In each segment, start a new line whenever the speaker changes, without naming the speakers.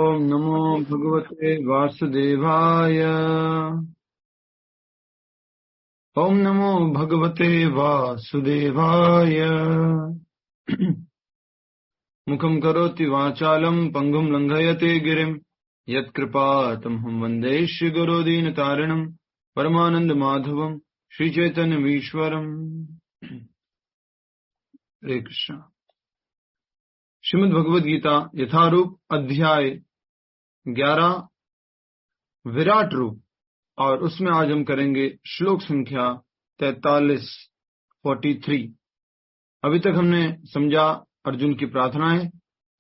ओम नमो भगवते वासुदेवाय। ओम नमो भगवते वासुदेवाय। मुखं करोति वाचालं पंगुं लंघयते गिरिं यत्कृपातमहं वन्दे श्रीगुरुदीनतारिणं परमानंद माधवं श्रीचैतन्यमीश्वरम्। हरे कृष्ण। श्रीमद् भगवद गीता यथारूप अध्याय 11 विराट रूप, और उसमें आज हम करेंगे श्लोक संख्या 43। अभी तक हमने समझा अर्जुन की प्रार्थनाएं,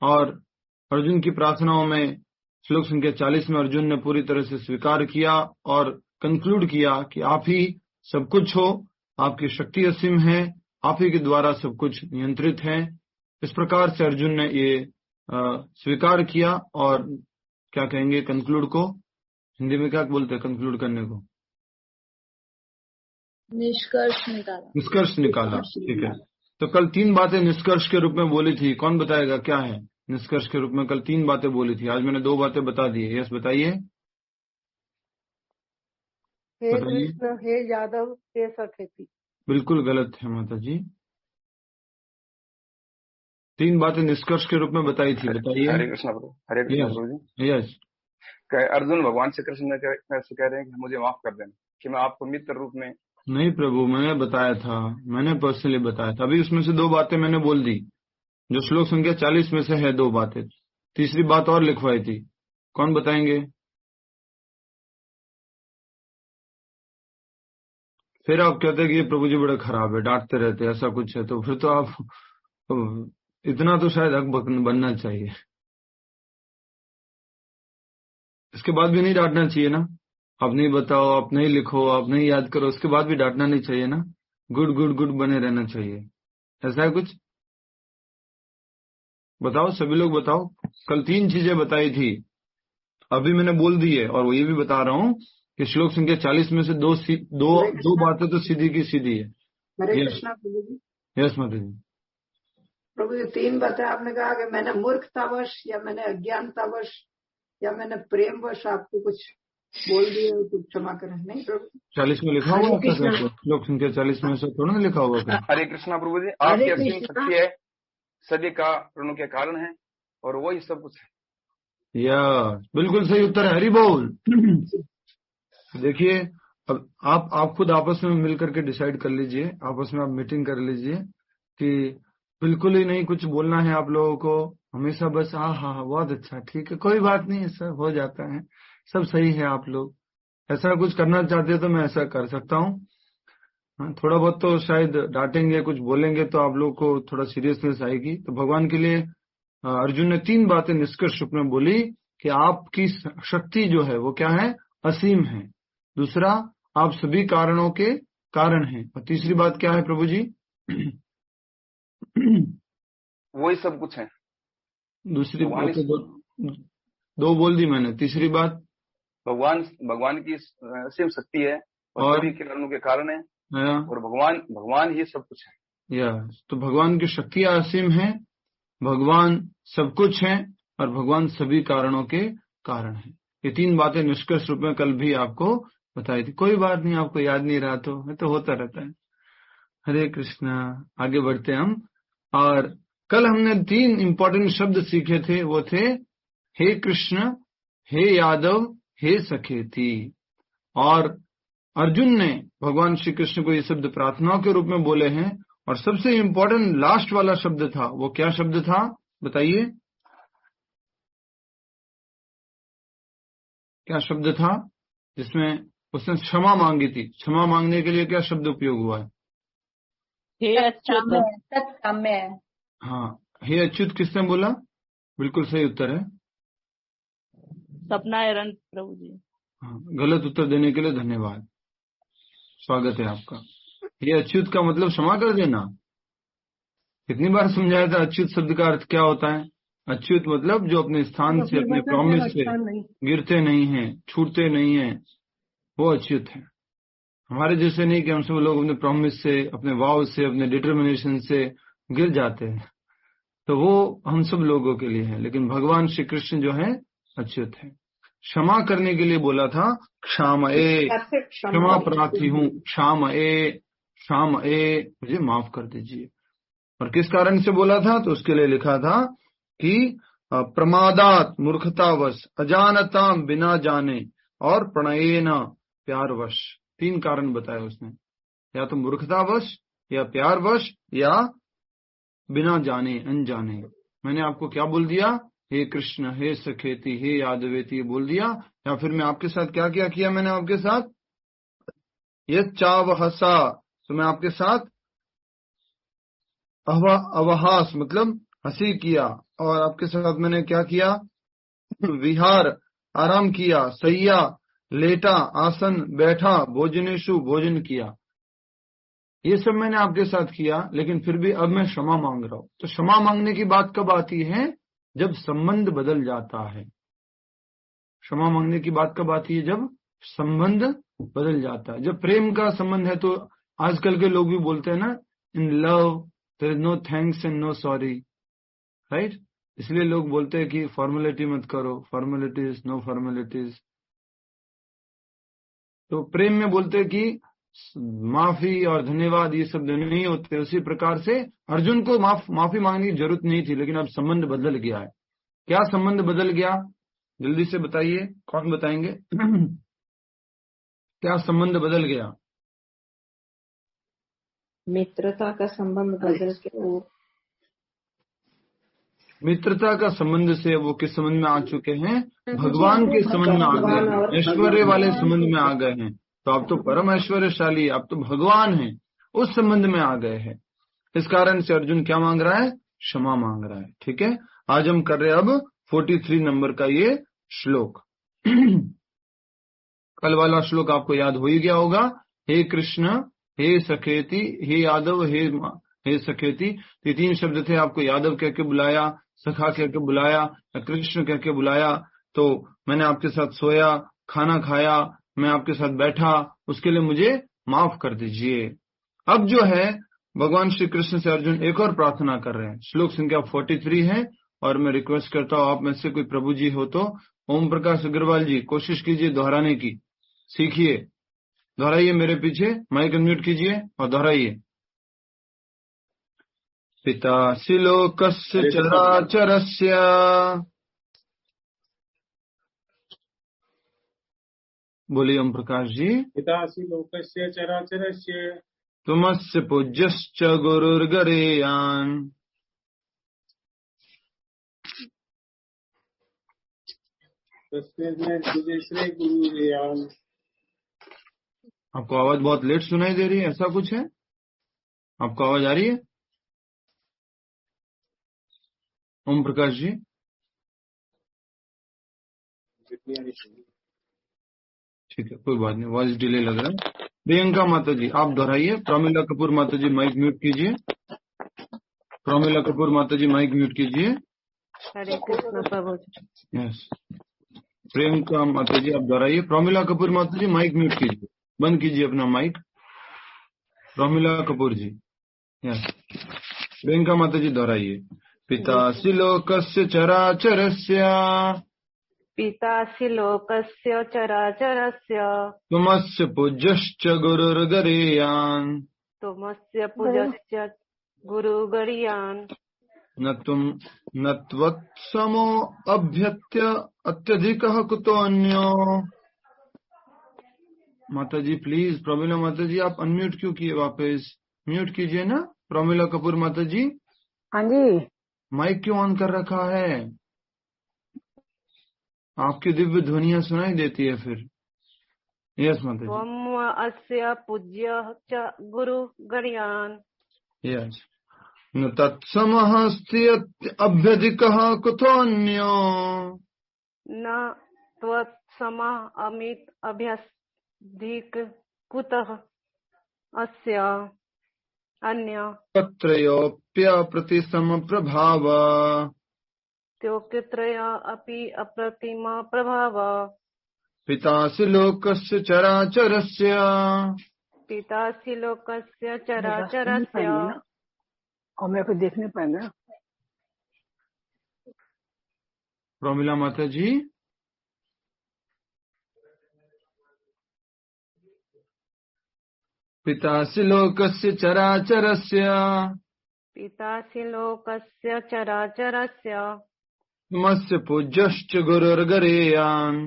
और अर्जुन की प्रार्थनाओं में श्लोक संख्या 40 में अर्जुन ने पूरी तरह से स्वीकार किया और कंक्लूड किया कि आप ही सब कुछ हो, आपकी शक्ति असीम है, आप ही के द्वारा सब कुछ नियंत्रित है। इस प्रकार से अर्जुन ने ये स्वीकार किया। और क्या कहेंगे कंक्लूड को? हिंदी में क्या बोलते हैं कंक्लूड करने को? निष्कर्ष निकाला। ठीक है। तो कल 3 बातें निष्कर्ष के रूप में बोली थी। कौन बताएगा क्या है निष्कर्ष के रूप में? कल 3 बातें बोली थी, आज मैंने 2 बातें बता दी है। यस बताइए।
हे कृष्ण, हे यादव, हे सखेती। बिल्कुल
गलत है माता जी। 3 बातें निष्कर्ष के रूप में बताई थी। बताइए।
हरे कृष्ण प्रभु। हरे कृष्ण प्रभु जी।
यस।
अर्जुन भगवान श्री कृष्ण ने कह रहे हैं कि मुझे माफ कर देना कि मैं आपको मित्र रूप में।
नहीं प्रभु, मैंने बताया था, मैंने पर्सनली बताया था। अभी उसमें से 2 बातें मैंने बोल दी, जो श्लोक संख्या 40 में से है 2 बातें। तीसरी बात और लिखवाई थी। कौन बताएंगे? फिर आप कहते हैं कि ये प्रभु जी बड़े खराब है, डांटते रहते, ऐसा कुछ है। तो फिर तो आप इतना तो शायद हक बनना चाहिए। इसके बाद भी नहीं डांटना चाहिए ना? आप नहीं बताओ, आप नहीं लिखो, आप नहीं याद करो, उसके बाद भी डांटना नहीं चाहिए ना? गुड गुड गुड बने रहना चाहिए। ऐसा है कुछ? बताओ, सभी लोग बताओ। कल 3 चीजें बताई थी, अभी मैंने बोल दी है, और वो ये भी बता रहा हूँ कि श्लोक संख्या 40 में से दो बातें तो सीधी की सीधी है।
हरे कृष्णा प्रभु जी।
यस माता जी।
प्रभु जी 3 बातें आपने कहा कि मैंने मूर्खतावश, या मैंने अज्ञानतावश, या मैंने प्रेमवश आपको कुछ बोल दिया, तो क्षमा करें। नहीं प्रभु,
40 में लिखा हुआ है। श्लोक संख्या 40 में से थोड़ा ना लिखा हुआ।
हरे कृष्णा प्रभु जी। आपकी असीम शक्ति है, सभी कारणों के कारण है, और वही सब कुछ है।
या बिल्कुल सही उत्तर है। हरि बोल। देखिए, अब आप खुद आपस में मिलकर के डिसाइड कर लीजिए, आपस में आप मीटिंग कर लीजिए कि बिल्कुल ही नहीं कुछ बोलना है आप लोगों को। हमेशा बस हाँ बहुत अच्छा, ठीक है, कोई बात नहीं, ऐसा हो जाता है, सब सही है। आप लोग ऐसा कुछ करना चाहते हो तो मैं ऐसा कर सकता हूँ। थोड़ा बहुत तो शायद डांटेंगे, कुछ बोलेंगे तो आप लोग को थोड़ा सीरियसनेस आएगी। तो भगवान के लिए अर्जुन ने 3 बातें निष्कर्ष रूप में बोली कि आपकी शक्ति जो है वो क्या है? असीम है। दूसरा, आप सभी कारणों के कारण हैं। और तीसरी बात क्या है प्रभु जी?
वही सब कुछ है।
दूसरी बात तो 2 बोल दी मैंने। तीसरी बात
भगवान की असीम शक्ति है, और सभी कारणों के कारण है, और भगवान ही सब कुछ है।
तो भगवान की शक्तियां असीम है, भगवान सब कुछ है, और भगवान सभी कारणों के कारण है। ये 3 बातें निष्कर्ष रूप में कल भी आपको बताई थी। कोई बात नहीं, आपको याद नहीं रहा तो होता रहता है। हरे कृष्णा। आगे बढ़ते हम। और कल हमने 3 इंपॉर्टेंट शब्द सीखे थे। वो थे हे कृष्ण, हे यादव, हे सखेती। और अर्जुन ने भगवान श्री कृष्ण को ये शब्द प्रार्थनाओं के रूप में बोले हैं। और सबसे इंपॉर्टेंट लास्ट वाला शब्द था, वो क्या शब्द था बताइए? क्या शब्द था जिसमें उसने क्षमा मांगी थी? क्षमा मांगने के लिए क्या शब्द उपयोग हुआ है?
हे अच्युत।
हाँ, हे अच्युत किसने बोला? बिल्कुल सही उत्तर है
सपना एरन प्रभु जी।
हाँ, गलत उत्तर देने के लिए धन्यवाद, स्वागत है आपका। ये अच्युत का मतलब क्षमा कर देना। कितनी बार समझाया था अच्युत शब्द का अर्थ क्या होता है? अच्युत मतलब जो अपने स्थान से, अपने प्रॉमिस से गिरते नहीं हैं, छूटते नहीं हैं, वो अच्युत है। हमारे जैसे नहीं कि हम सब लोग अपने प्रॉमिस से, अपने वाव से, अपने डिटर्मिनेशन से गिर जाते हैं, तो वो हम सब लोगों के लिए है। लेकिन भगवान श्री कृष्ण जो है अच्युत है। क्षमा करने के लिए बोला था क्षामये, क्षमा प्रार्थी हूँ, क्षामये मुझे माफ कर दीजिए। और किस कारण से बोला था, तो उसके लिए लिखा था कि प्रमादात मूर्खतावश, अजानता बिना जाने, और प्रणयेन प्यारवश। 3 कारण बताए उसने, या तो मूर्खतावश, या प्यारवश, या बिना जाने अनजाने। मैंने आपको क्या बोल दिया, हे कृष्ण, हे सखेती, हे यादवेती बोल दिया, या फिर मैं आपके साथ क्या क्या किया, मैंने आपके साथ ये चावहसा, तो मैं आपके साथ अवहास मतलब हंसी किया, और आपके साथ मैंने क्या किया, विहार आराम किया, सैया लेटा, आसन बैठा, भोजनेशु भोजन किया, ये सब मैंने आपके साथ किया। लेकिन फिर भी अब मैं क्षमा मांग रहा हूं। तो क्षमा मांगने की बात कब आती है, जब संबंध बदल जाता है। क्षमा मांगने की बात कब आती है, जब संबंध बदल जाता है। जब प्रेम का संबंध है तो आजकल के लोग भी बोलते हैं ना, in love there is no thanks and no sorry, right. इसलिए लोग बोलते हैं कि फॉर्मेलिटी मत करो, फॉर्मेलिटीज नो फॉर्मेलिटीज। तो प्रेम में बोलते हैं कि माफी और धन्यवाद ये सब नहीं होते। उसी प्रकार से अर्जुन को माफी मांगने की जरूरत नहीं थी, लेकिन अब संबंध बदल गया है। क्या संबंध बदल गया, जल्दी से बताइए, कौन बताएंगे? क्या संबंध बदल गया?
मित्रता का संबंध बदल के वो
मित्रता का संबंध से वो किस संबंध में आ चुके हैं, भगवान के संबंध में आ गए हैं, ऐश्वर्य वाले संबंध में आ गए हैं। तो आप तो परम ऐश्वर्यशाली, आप तो भगवान हैं, उस संबंध में आ गए हैं। इस कारण से अर्जुन क्या मांग रहा है, क्षमा मांग रहा है। ठीक है, आज हम कर रहे हैं अब 43 नंबर का ये श्लोक। कल वाला श्लोक आपको याद हो ही गया होगा, हे कृष्ण, हे सखेती, हे यादव, हे सखेती। ये 3 शब्द थे, आपको यादव कह के बुलाया, सखा कह के बुलाया, कृष्ण कह के बुलाया। तो मैंने आपके साथ सोया, खाना खाया, मैं आपके साथ बैठा, उसके लिए मुझे माफ कर दीजिए। अब जो है भगवान श्री कृष्ण से अर्जुन एक और प्रार्थना कर रहे हैं। श्लोक संख्या 43 है, और मैं रिक्वेस्ट करता हूं आप में से कोई प्रभु जी हो तो ओम प्रकाश अग्रवाल जी कोशिश कीजिए दोहराने की, सीखिए, दोहराइए मेरे पीछे, माइक अनम्यूट कीजिए और दोहराइए। पितासि लोकस्य चराचरस्य बोलिए ओम प्रकाश जी।
पितासि लोकस्य चराचरस्य
त्वमस्य पूज्यश्च गुरुर्गरीयान्
तस्मै श्री गुरुर्यान्।
आपको आवाज बहुत लेट सुनाई दे रही है, ऐसा कुछ है? आपको आवाज आ रही है ओम प्रकाश जी? ठीक है, कोई बात नहीं, वॉइस डिले लग रहा है। प्रियंका माता जी आप दोहराइए। प्रमिला कपूर माता जी माइक म्यूट कीजिए। प्रमिला कपूर माता जी माइक म्यूट कीजिए।
हरे कृष्ण प्रभु।
यस, प्रियंका माता जी आप दोहराइए। प्रमिला कपूर माता जी माइक म्यूट कीजिए, बंद कीजिए अपना माइक। प्रमिला कपूर जी यस। प्रियंका माता जी दोहराइए। पितासि लोकस्य चराचरस्य
पितासि लोकस्य चराचरस्य
त्वमस्य पूज्यश्च गुरुर्गरीयान्
तुमस्य पूजस्य गुरुगरीयान्
न त्वत्समो अभ्यत्य अत्यधिकः कुतोऽन्यो। माता जी प्लीज, प्रमिला माता जी आप अनम्यूट क्यों किए, वापस म्यूट कीजिए ना। प्रमिला कपूर माता जी,
हाँ जी,
माइक क्यों ऑन कर रखा है? आपकी दिव्य ध्वनियां सुनाई देती है फिर। यस माता जी।
त्वम् अस्य पूज्यः च गुरुगरीयान्।
यस, न तत्समः अस्ति अभ्यधिकः कुतोऽन्यो।
न त्वत्समः अमित अभ्यधिक कुतः अस्य अन्य
तत्रयोऽप्यप्रति समप्रभाव।
त्योक्त्रय अपि अप्रतिम प्रभाव।
पितासि लोकस्य चराचरस्य
पितासि लोकस्य चराचरस्य
और मेरे को देख नहीं पाएंगे।
प्रमिला माता जी पितासि लोकस्य चराचरस्य
पितासि लोकस्य चराचरस्य
त्वमस्य पूज्यश्च गुरुर्गरीयान्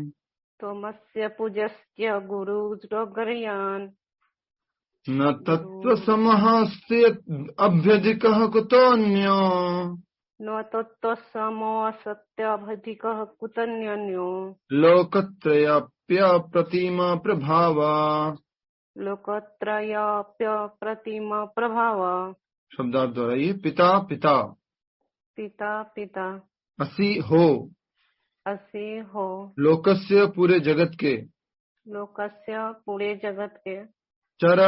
त्वमस्य पूज्यस्य गुरुर्गरीयान्
न तत्त्वसमःस्ति अभ्यधिकः कुतोऽन्यो
न तत्त्वसमोऽसत्यभधिकः कुतन्यो
लोकत्रयाप्यप्रतिमा प्रभावा।
लोकत्रयाप्यप्रतिम प्रभाव।
शब्दार्थ दोहराइए। पिता पिता
पिता पिता
असि हो,
असि हो,
लोकस्य पूरे जगत के,
लोकस्य पूरे जगत के,
चर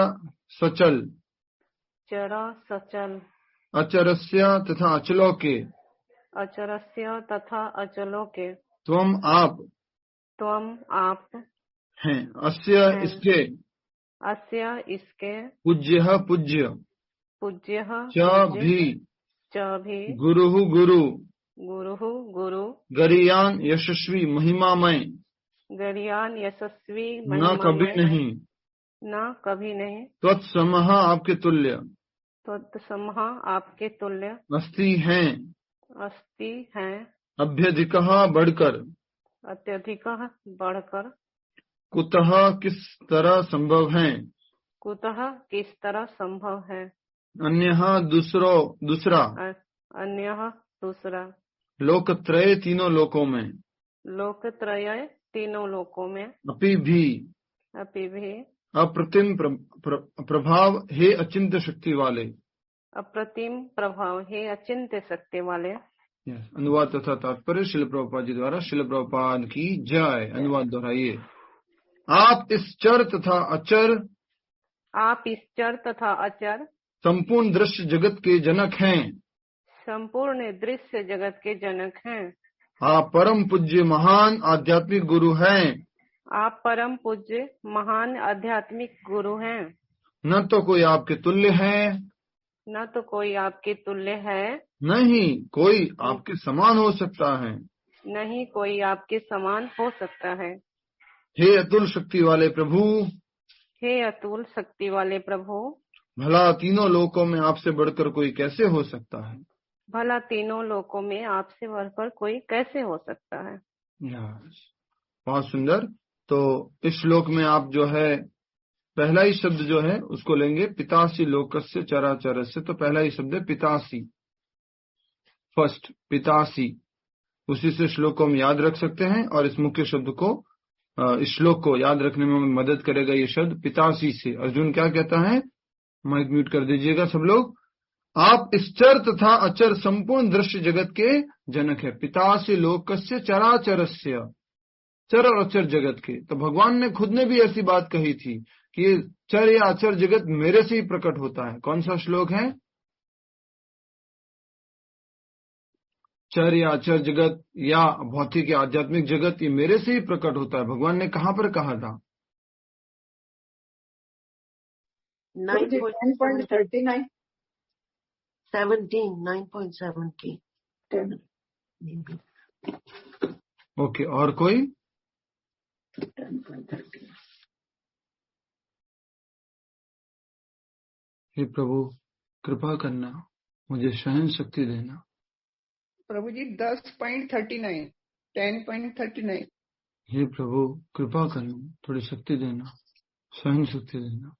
सचल,
चर सचल,
अचरस्य तथा अचलों के,
अचरस्य तथा अचलों के,
त्वम आप हैं, अस्य इसके,
अस्य इसके,
पूज्यः पूज्य,
पूज्यः
च भी,
गुरुः
गुरु,
गुरु,
गरीयान यशस्वी महिमामय,
गरीयान यशस्वी
न कभी नहीं,
न कभी नहीं,
त्वत्समः आपके तुल्य,
तत्समः आपके तुल्य,
अस्ति हैं,
अभ्यधिकः
बढ़कर,
अत्यधिकः बढ़कर,
कुतः किस तरह संभव है,
कुतः किस तरह संभव है,
अन्यः दूसरा,
अन्यः दूसरा,
लोकत्रय तीनों लोकों में,
लोकत्रय तीनों लोकों में,
अपि भी अप्रतिम प्रभाव हे अचिंत्य शक्ति वाले,
अप्रतिम प्रभाव हे अचिंत्य शक्ति वाले।
अनुवाद तथा तात्पर्य शिल प्रभुपाद जी द्वारा। शिल प्रभुपाद की जय। अनुवाद दोहराइए। आप इस चर तथा अचर संपूर्ण दृश्य जगत के जनक हैं,
संपूर्ण दृश्य जगत के जनक हैं।
आप परम पूज्य महान आध्यात्मिक गुरु हैं,
आप परम पूज्य महान आध्यात्मिक गुरु हैं।
न तो कोई आपके तुल्य है,
न तो कोई आपके तुल्य है,
नहीं कोई आपके समान हो सकता है,
नहीं कोई आपके समान हो सकता है।
हे अतुल शक्ति वाले प्रभु,
हे अतुल शक्ति वाले प्रभु,
भला तीनों लोकों में आपसे बढ़कर कोई कैसे हो सकता है,
भला तीनों लोकों में आपसे बढ़कर कोई कैसे हो सकता है।
बहुत सुंदर। तो इस श्लोक में आप जो है पहला ही शब्द जो है उसको लेंगे, पितासी लोकस्य चराचरस्य। तो पहला ही शब्द है पितासी, फर्स्ट पितासी। उसी से श्लोक को हम याद रख सकते हैं और इस मुख्य शब्द को, इस श्लोक को याद रखने में मदद करेगा ये शब्द पितासी से। अर्जुन क्या कहता है, माइक म्यूट कर दीजिएगा सब लोग। आप इस चर तथा अचर संपूर्ण दृश्य जगत के जनक है। पितासी लोकस्य चराचरस्य, चर और अचर जगत के। तो भगवान ने खुद ने भी ऐसी बात कही थी कि ये चर या अचर जगत मेरे से ही प्रकट होता है। कौन सा श्लोक है? चर या अचर जगत या भौतिक या आध्यात्मिक जगत ये मेरे से ही प्रकट होता है। भगवान ने कहां पर कहा था?
9.39
9.17
ओके, और कोई?
10.13
हे प्रभु कृपा करना, मुझे सहन शक्ति देना।
प्रभु जी 10.39 10.39
हे प्रभु कृपा करना, थोड़ी शक्ति देना, सहन शक्ति देना।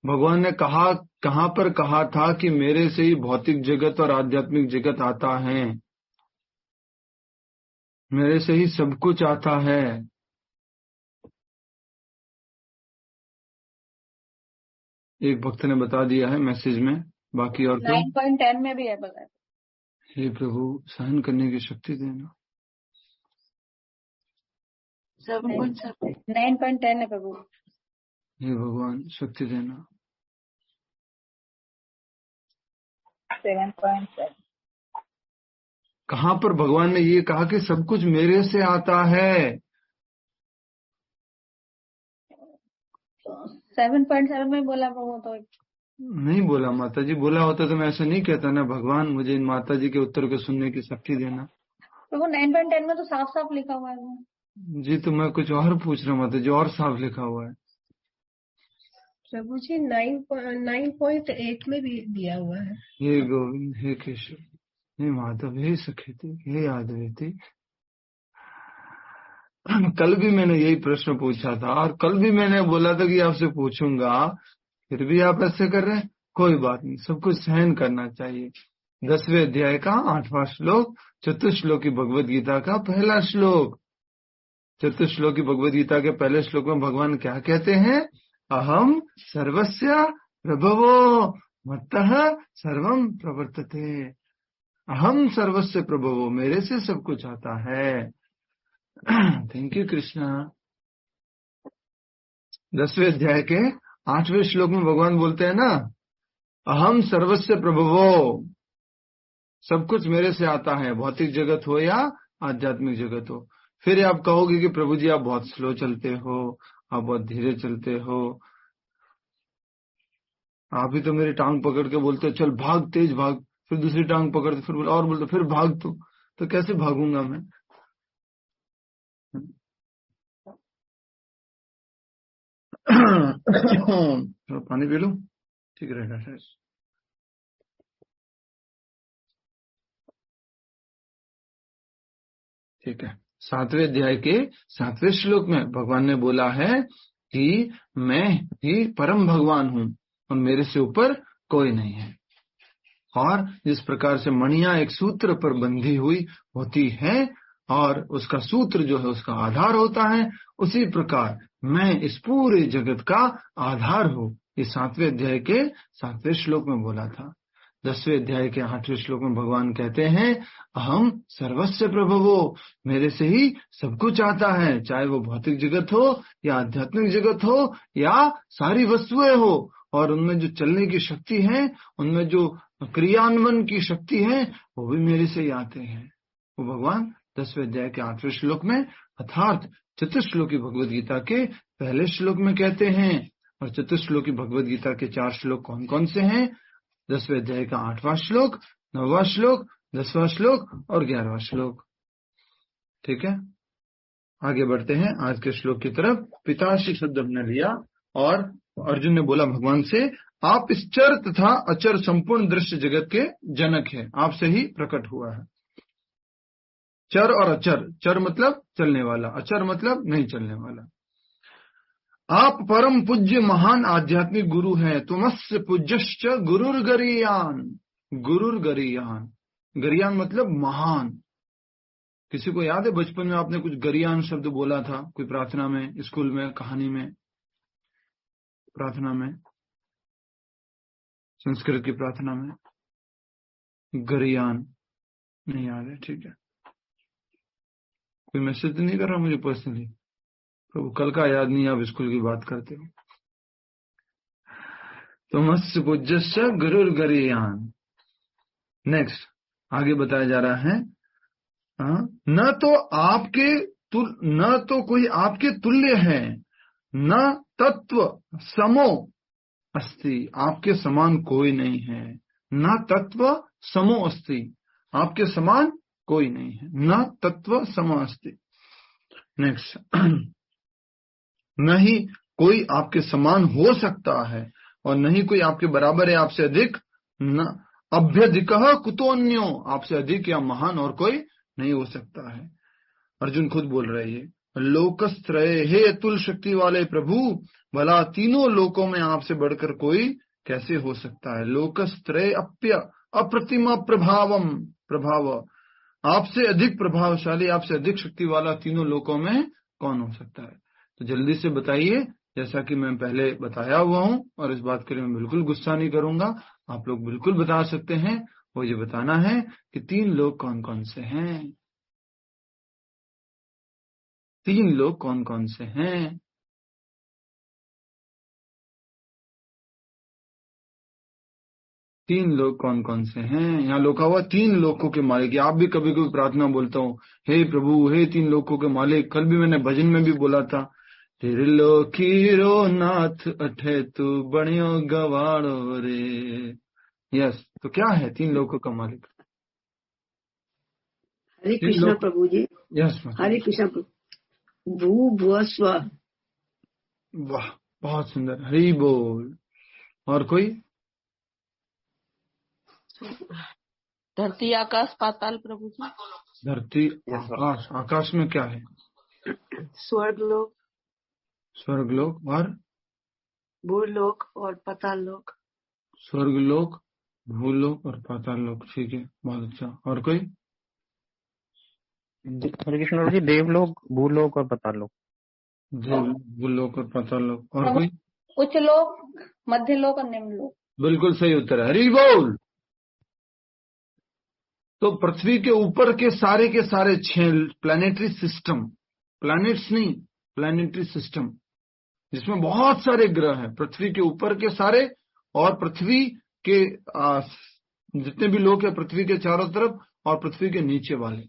भगवान ने कहा, कहां पर कहा था कि मेरे से ही भौतिक जगत और आध्यात्मिक जगत आता है, मेरे से ही सब कुछ आता है। एक भक्त ने बता दिया है मैसेज में, बाकी और
9.10 में भी है बताया।
हे प्रभु सहन करने की शक्ति देना।
9.10 है प्रभु।
हे भगवान शक्ति देना।
7.7
कहां पर भगवान ने ये कहा कि सब कुछ मेरे से आता है?
7.7 में बोला प्रभु तो
नहीं बोला माता जी, बोला होता तो मैं ऐसा नहीं कहता ना, भगवान मुझे इन माता जी के उत्तर को सुनने की शक्ति देना।
प्रभु 9.10 में तो साफ साफ लिखा हुआ है।
जी तो मैं कुछ और पूछ रहा था जो और साफ लिखा हुआ है।
प्रभु जी 9.8 में भी दिया हुआ है।
हे गोविंद, हे केशव, हे माधव, हे सखेती, हे आद्वैती। कल भी मैंने यही प्रश्न पूछा था और कल भी मैंने बोला था कि आपसे पूछूंगा, फिर भी आप ऐसे कर रहे हैं। कोई बात नहीं, सब कुछ सहन करना चाहिए। 10वें अध्याय का 8वां श्लोक, चतुश्लोकी भगवद गीता का पहला श्लोक। चतुश्लोकी भगवद गीता के पहले श्लोक में भगवान क्या कहते हैं? अहम सर्वस्य प्रभवो मत्तः सर्वम प्रवर्तते। अहम सर्वस्य प्रभवो, मेरे से सब कुछ आता है। Thank you Krishna. 10वें अध्याय के 8वें श्लोक में भगवान बोलते हैं ना, अहम सर्वस्य प्रभवो, सब कुछ मेरे से आता है, भौतिक जगत हो या आध्यात्मिक जगत हो। फिर आप कहोगे कि प्रभु जी आप बहुत स्लो चलते हो, आप बहुत धीरे चलते हो, आप ही तो मेरी टांग पकड़ के बोलते हो चल भाग, तेज भाग, फिर दूसरी टांग पकड़ते, फिर और बोलते फिर भाग। तो कैसे भागूंगा मैं? थोड़ा पानी पी लो, ठीक रहेगा शायद। ठीक है। 7वें अध्याय के 7वें श्लोक में भगवान ने बोला है कि मैं ही परम भगवान हूं और मेरे से ऊपर कोई नहीं है। और जिस प्रकार से मणियां एक सूत्र पर बंधी हुई होती है और उसका सूत्र जो है उसका आधार होता है, उसी प्रकार मैं इस पूरे जगत का आधार हूं। इस 7वें अध्याय के 7वें श्लोक में बोला था। 10वें अध्याय के 8वें श्लोक में भगवान कहते हैं अहम सर्वस्य प्रभवो, मेरे से ही सब कुछ आता है, चाहे वो भौतिक जगत हो या आध्यात्मिक जगत हो या सारी वस्तुएं हो। और उनमें जो चलने की शक्ति है, उनमें जो क्रियान्वयन की शक्ति है, वो भी मेरे से ही आते हैं। वो भगवान 10वें अध्याय के 8वें श्लोक में अर्थात चतुश्लोकी भगवद गीता के पहले श्लोक में कहते हैं। और चतुश्लोकी भगवद गीता के 4 श्लोक कौन कौन से हैं? 10वें अध्याय का 8वां श्लोक, 9वां श्लोक, 10वां श्लोक और 11वां श्लोक। ठीक है, आगे बढ़ते हैं आज के श्लोक की तरफ। पिताश्री शब्द हमने लिया और अर्जुन ने बोला भगवान से, आप इस चर तथा अचर संपूर्ण दृश्य जगत के जनक हैं, आपसे ही प्रकट हुआ है। चर और अचर, चर मतलब चलने वाला, अचर मतलब नहीं चलने वाला। आप परम पूज्य महान आध्यात्मिक गुरु हैं। तुमस्य पूज्यश्च गुरुर्गरीयान। गुरुर्गरीयान, गरियान मतलब महान। किसी को याद है बचपन में आपने कुछ गरियान शब्द बोला था? कोई प्रार्थना में, स्कूल में, कहानी में, प्रार्थना में, संस्कृत की प्रार्थना में गरियान नहीं याद है? ठीक है, कोई मैसेज नहीं कर रहा मुझे पर्सनली, प्रभु कल का याद नहीं, आप स्कूल की बात करते हो। तो मत्स्य पूज्यस्य गुरुर्गरीयान। नेक्स्ट आगे बताया जा रहा है, न तो कोई आपके तुल्य है, न तत्व समो अस्ति, आपके समान कोई नहीं है। न तत्व समो अस्ति, आपके समान कोई नहीं है। न तत्व समो अस्ति। नेक्स्ट, न ही कोई आपके समान हो सकता है और न ही कोई आपके बराबर है, आपसे अधिक। न अभ्यधिकः कुतोन्यो, आपसे अधिक या महान और कोई नहीं हो सकता है। अर्जुन खुद बोल रहे हैं, लोकत्रय, हे अतुल शक्ति वाले प्रभु, भला तीनों लोकों में आपसे बढ़कर कोई कैसे हो सकता है। लोकत्रय अप्य अप्रतिमा प्रभावम, प्रभाव, आपसे अधिक प्रभावशाली, आपसे अधिक शक्ति वाला तीनों लोकों में कौन हो सकता है? तो जल्दी से बताइए, जैसा कि मैं पहले बताया हुआ हूं, और इस बात के लिए मैं बिल्कुल गुस्सा नहीं करूंगा, आप लोग बिल्कुल बता सकते हैं। वो ये बताना है कि 3 लोग कौन कौन से हैं। 3 लोग कौन कौन से हैं? तीन लोग कौन कौन से हैं? यहाँ लिखा हुआ 3 लोकों के मालिक। आप भी कभी कभी प्रार्थना बोलता हूँ, हे प्रभु, हे 3 लोकों के मालिक। कल भी मैंने भजन में भी बोला था, त्रिलोकीरो नाथ अठे तू बणियो गवाड़ो रे। यस, तो क्या है 3 लोकों का मालिक?
हरे कृष्ण प्रभु जी।
यस,
हरे कृष्ण प्रभु। भू भुव स्व।
वाह, बहुत सुंदर, हरि बोल। और कोई?
धरती आकाश पाताल प्रभु जी।
धरती आकाश, आकाश में क्या है?
स्वर्ग लोक,
स्वर्ग लोक और
भूलोक और पाताल लोक।
स्वर्ग लोक, भूलोक और पाताल लोक, ठीक है, बहुत अच्छा। और कोई?
हरे कृष्ण प्रभु जी, देवलोक, भूलोक और पाताल लोक।
भूलोक और पाताल लोक। और कोई?
उच्च लोक, मध्य लोक और निम्न लोक।
बिल्कुल सही उत्तर है, हरि बोल। तो पृथ्वी के ऊपर के सारे 6 प्लैनेटरी सिस्टम, प्लैनेट्स नहीं, प्लैनेटरी सिस्टम, जिसमें बहुत सारे ग्रह हैं, पृथ्वी के ऊपर के सारे और पृथ्वी के जितने भी लोक है पृथ्वी के चारों तरफ और पृथ्वी के नीचे वाले,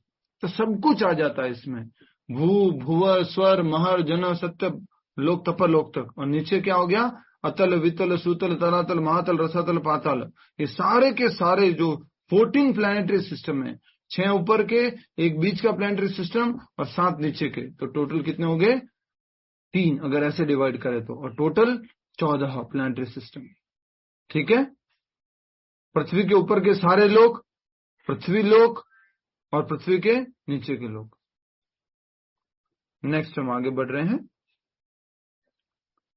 तो सब कुछ आ जाता है इसमें। भू भुव स्वर महर जन सत्य लोक तप लोक तक। और नीचे क्या हो गया? अतल वितल सुतल तलातल महातल रसातल पाताल। ये सारे के सारे जो 14 प्लैनेटरी सिस्टम है, 6 ऊपर के, एक बीच का प्लैनेटरी सिस्टम और 7 नीचे के, तो टोटल कितने हो गए? 3, अगर ऐसे डिवाइड करें तो, और टोटल 14 प्लैनेटरी सिस्टम। ठीक है, पृथ्वी के ऊपर के सारे लोक, पृथ्वी लोक और पृथ्वी के नीचे के लोक। नेक्स्ट हम आगे बढ़ रहे हैं।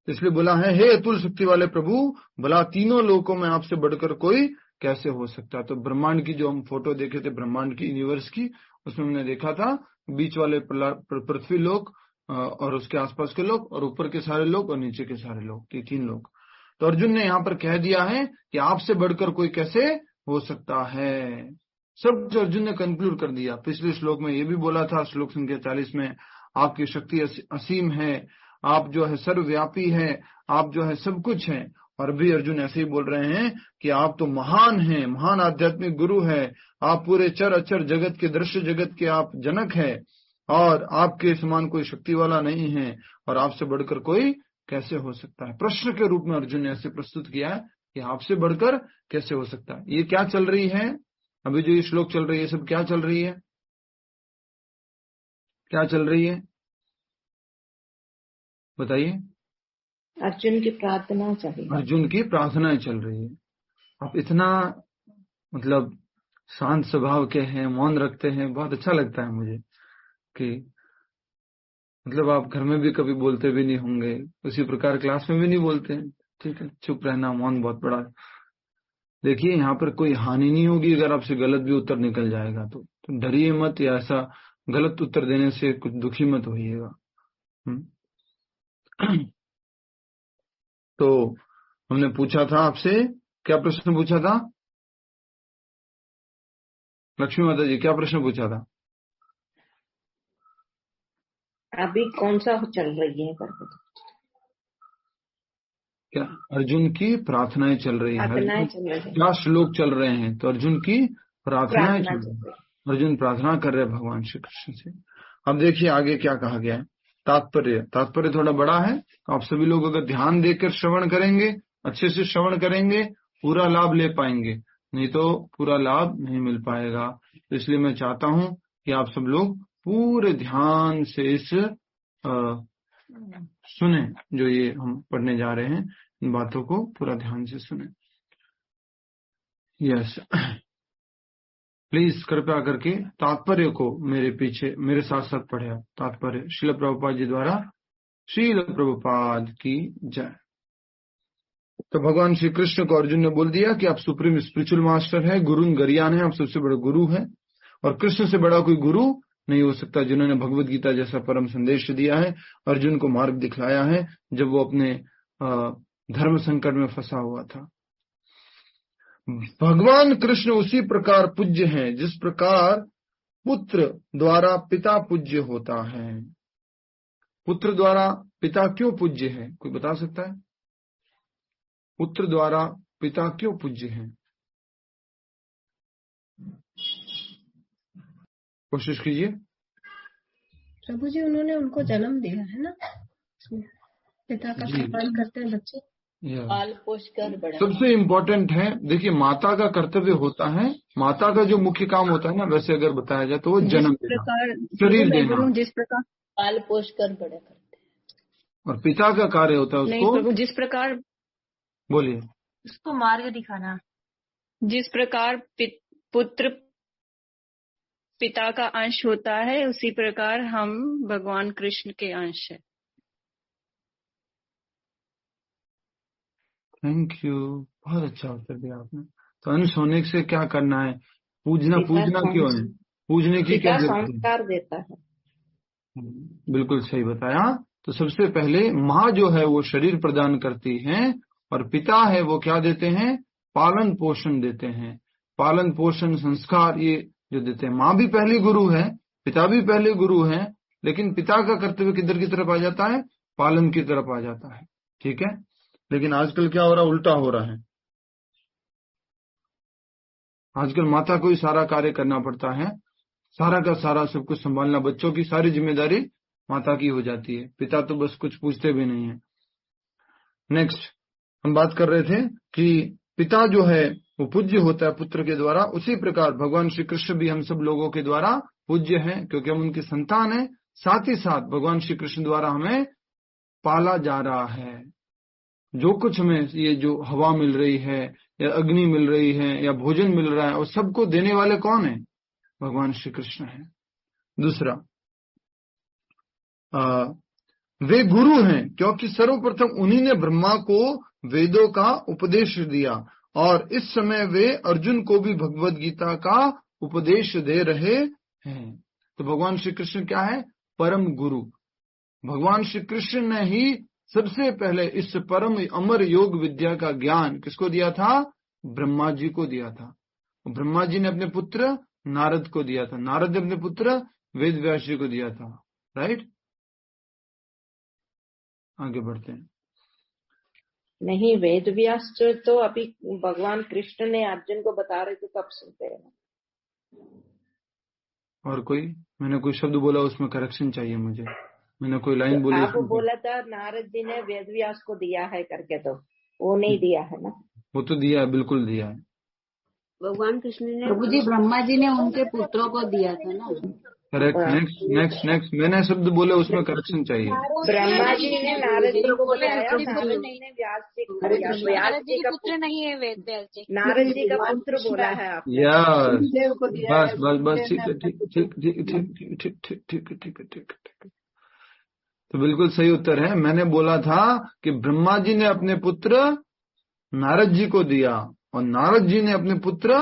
इसलिए बोला है, हे अतुल शक्ति वाले प्रभु, भला तीनों लोकों में आपसे बढ़कर कोई कैसे हो सकता है। तो ब्रह्मांड की जो हम फोटो देखे थे, ब्रह्मांड की, यूनिवर्स की, उसमें हमने देखा था बीच वाले पृथ्वी लोक और उसके आसपास के लोग, और ऊपर के सारे लोग और नीचे के सारे लोग, 3 लोग। तो अर्जुन ने यहाँ पर कह दिया है कि आपसे बढ़कर कोई कैसे हो सकता है। सब जो अर्जुन ने कंक्लूड कर दिया। पिछले श्लोक में ये भी बोला था, श्लोक संख्या 40 में, आपकी शक्ति असीम है, आप जो है सर्वव्यापी है, आप जो है सब कुछ है। और भी अर्जुन ऐसे ही बोल रहे हैं कि आप तो महान हैं, महान आध्यात्मिक गुरु है, आप पूरे चर अचर जगत के, दृश्य जगत के आप जनक है, और आपके समान कोई शक्ति वाला नहीं है, और आपसे बढ़कर कोई कैसे हो सकता है। प्रश्न के रूप में अर्जुन ने ऐसे प्रस्तुत किया है कि आपसे बढ़कर कैसे हो सकता है। ये क्या चल रही है अभी, जो ये श्लोक चल रही है, सब क्या चल रही है? क्या चल रही है बताइए?
अर्जुन की प्रार्थना चाहिए,
अर्जुन की प्रार्थनाएं चल रही है। आप इतना मतलब शांत स्वभाव के हैं, मौन रखते हैं, बहुत अच्छा लगता है मुझे कि मतलब आप घर में भी कभी बोलते भी नहीं होंगे, उसी प्रकार क्लास में भी नहीं बोलते हैं। ठीक है, चुप रहना, मौन बहुत बड़ा है। देखिए, यहाँ पर कोई हानि नहीं होगी अगर आपसे गलत भी उत्तर निकल जाएगा तो डरिए मत, या ऐसा गलत उत्तर देने से कुछ दुखी मत होइएगा। तो हमने पूछा था आपसे, क्या प्रश्न पूछा था लक्ष्मी माता जी? क्या प्रश्न पूछा था?
अभी कौन सा चल रही है?
क्या अर्जुन की प्रार्थनाएं चल रही है? क्या श्लोक चल रहे हैं? तो अर्जुन की प्रार्थनाएं चल रही है, अर्जुन प्रार्थना कर रहे हैं भगवान श्री कृष्ण से। अब देखिए आगे क्या कहा गया है। तात्पर्य थोड़ा बड़ा है, तो आप सभी लोग अगर ध्यान देकर श्रवण करेंगे, अच्छे से श्रवण करेंगे, पूरा लाभ ले पाएंगे, नहीं तो पूरा लाभ नहीं मिल पाएगा। तो इसलिए मैं चाहता हूं कि आप सब लोग पूरे ध्यान से इस सुने, जो ये हम पढ़ने जा रहे हैं, इन बातों को पूरा ध्यान से सुने। यस, प्लीज कृपया करके तात्पर्य को मेरे साथ साथ पढ़े। तात्पर्य श्रील प्रभुपाद जी द्वारा। श्रील प्रभुपाद की जय। तो भगवान श्री कृष्ण को अर्जुन ने बोल दिया कि आप सुप्रीम स्पिरिचुअल मास्टर है, गुरु गरियान है, आप सबसे बड़े गुरु हैं, और कृष्ण से बड़ा कोई गुरु नहीं हो सकता, जिन्होंने भगवत गीता जैसा परम संदेश दिया है, अर्जुन को मार्ग दिखलाया है जब वो अपने धर्म संकट में फंसा हुआ था। भगवान कृष्ण उसी प्रकार पूज्य हैं जिस प्रकार पुत्र द्वारा पिता पूज्य होता है। पुत्र द्वारा पिता क्यों पूज्य है, कोई बता सकता है? पुत्र द्वारा पिता क्यों पूज्य है? कोशिश कीजिए।
प्रभु जी, उन्होंने उनको जन्म दिया है ना, पिता का सम्मान करते हैं बच्चे, पाल पोष कर बड़ा।
सबसे इम्पोर्टेंट है, देखिए माता का कर्तव्य होता है, माता का जो मुख्य काम होता है ना, वैसे अगर बताया जाए तो वो जन्म देना, शरीर देना।
जिस प्रकार पाल पोष कर बड़े करते हैं।
और पिता का कार्य होता है
नहीं
उसको,
प्रभु, जिस प्रकार
बोलिए,
उसको मार्ग दिखाना।
जिस प्रकार पुत्र पिता का अंश होता है, उसी प्रकार हम भगवान कृष्ण के अंश है।
थैंक यू, बहुत अच्छा उत्तर दिया आपने। तो अंश होने से क्या करना है? पूजना क्यों है? पूजने की क्या जरूरत है?
संस्कार देता है।
बिल्कुल सही बताया। तो सबसे पहले माँ जो है वो शरीर प्रदान करती है, और पिता है वो क्या देते हैं? पालन पोषण देते हैं। पालन पोषण संस्कार ये जो देते हैं। माँ भी पहली गुरु है, पिता भी पहले गुरु है, लेकिन पिता का कर्तव्य किधर की तरफ आ जाता है? पालन की तरफ आ जाता है। ठीक है, लेकिन आजकल क्या हो रहा है? उल्टा हो रहा है। आजकल माता को ही सारा कार्य करना पड़ता है, सारा का सारा सब कुछ संभालना, बच्चों की सारी जिम्मेदारी माता की हो जाती है। पिता तो बस कुछ पूछते भी नहीं है। नेक्स्ट हम बात कर रहे थे कि पिता जो है वो पूज्य होता है पुत्र के द्वारा, उसी प्रकार भगवान श्री कृष्ण भी हम सब लोगों के द्वारा पूज्य हैं, क्योंकि हम उनकी संतान हैं। साथ ही साथ भगवान श्री कृष्ण द्वारा हमें पाला जा रहा है। जो कुछ हमें ये जो हवा मिल रही है, या अग्नि मिल रही है, या भोजन मिल रहा है, और सबको देने वाले कौन है? भगवान श्री कृष्ण है। दूसरा, वे गुरु हैं, क्योंकि सर्वप्रथम उन्हीं ने ब्रह्मा को वेदों का उपदेश दिया, और इस समय वे अर्जुन को भी भगवद गीता का उपदेश दे रहे हैं। तो भगवान श्री कृष्ण क्या है? परम गुरु। भगवान श्री कृष्ण ने ही सबसे पहले इस परम अमर योग विद्या का ज्ञान किसको दिया था? ब्रह्मा जी को दिया था। ब्रह्मा जी ने अपने पुत्र नारद को दिया था, नारद ने अपने पुत्र वेद व्यास जी को दिया था। राइट, आगे बढ़ते हैं।
नहीं, वेद व्यास तो अभी भगवान कृष्ण ने अर्जुन को बता रहे थे, तब सुनते हैं।
और कोई, मैंने कोई शब्द बोला उसमें करेक्शन चाहिए मुझे, मैंने कोई लाइन बोली।
आपको बोला था नारद जी ने वेद व्यास को दिया है करके, तो वो नहीं दिया है ना?
वो तो दिया है, बिल्कुल दिया है।
भगवान कृष्ण ने,
प्रभु जी ब्रह्मा जी ने उनके पुत्रों को दिया था ना।
करेक्ट। नेक्स्ट मैंने शब्द बोले उसमें करेक्शन चाहिए।
ब्रह्मा जी ने नारद जी को बताया, नारद जी ने व्यास जी को दिया। व्यास जी का पुत्र नहीं है वेद व्यास जी, नारद जी का पुत्र बोला है आपने।
बस ठीक। तो बिल्कुल सही उत्तर है। मैंने बोला था कि ब्रह्मा जी ने अपने पुत्र नारद जी को दिया, और नारद जी ने अपने पुत्र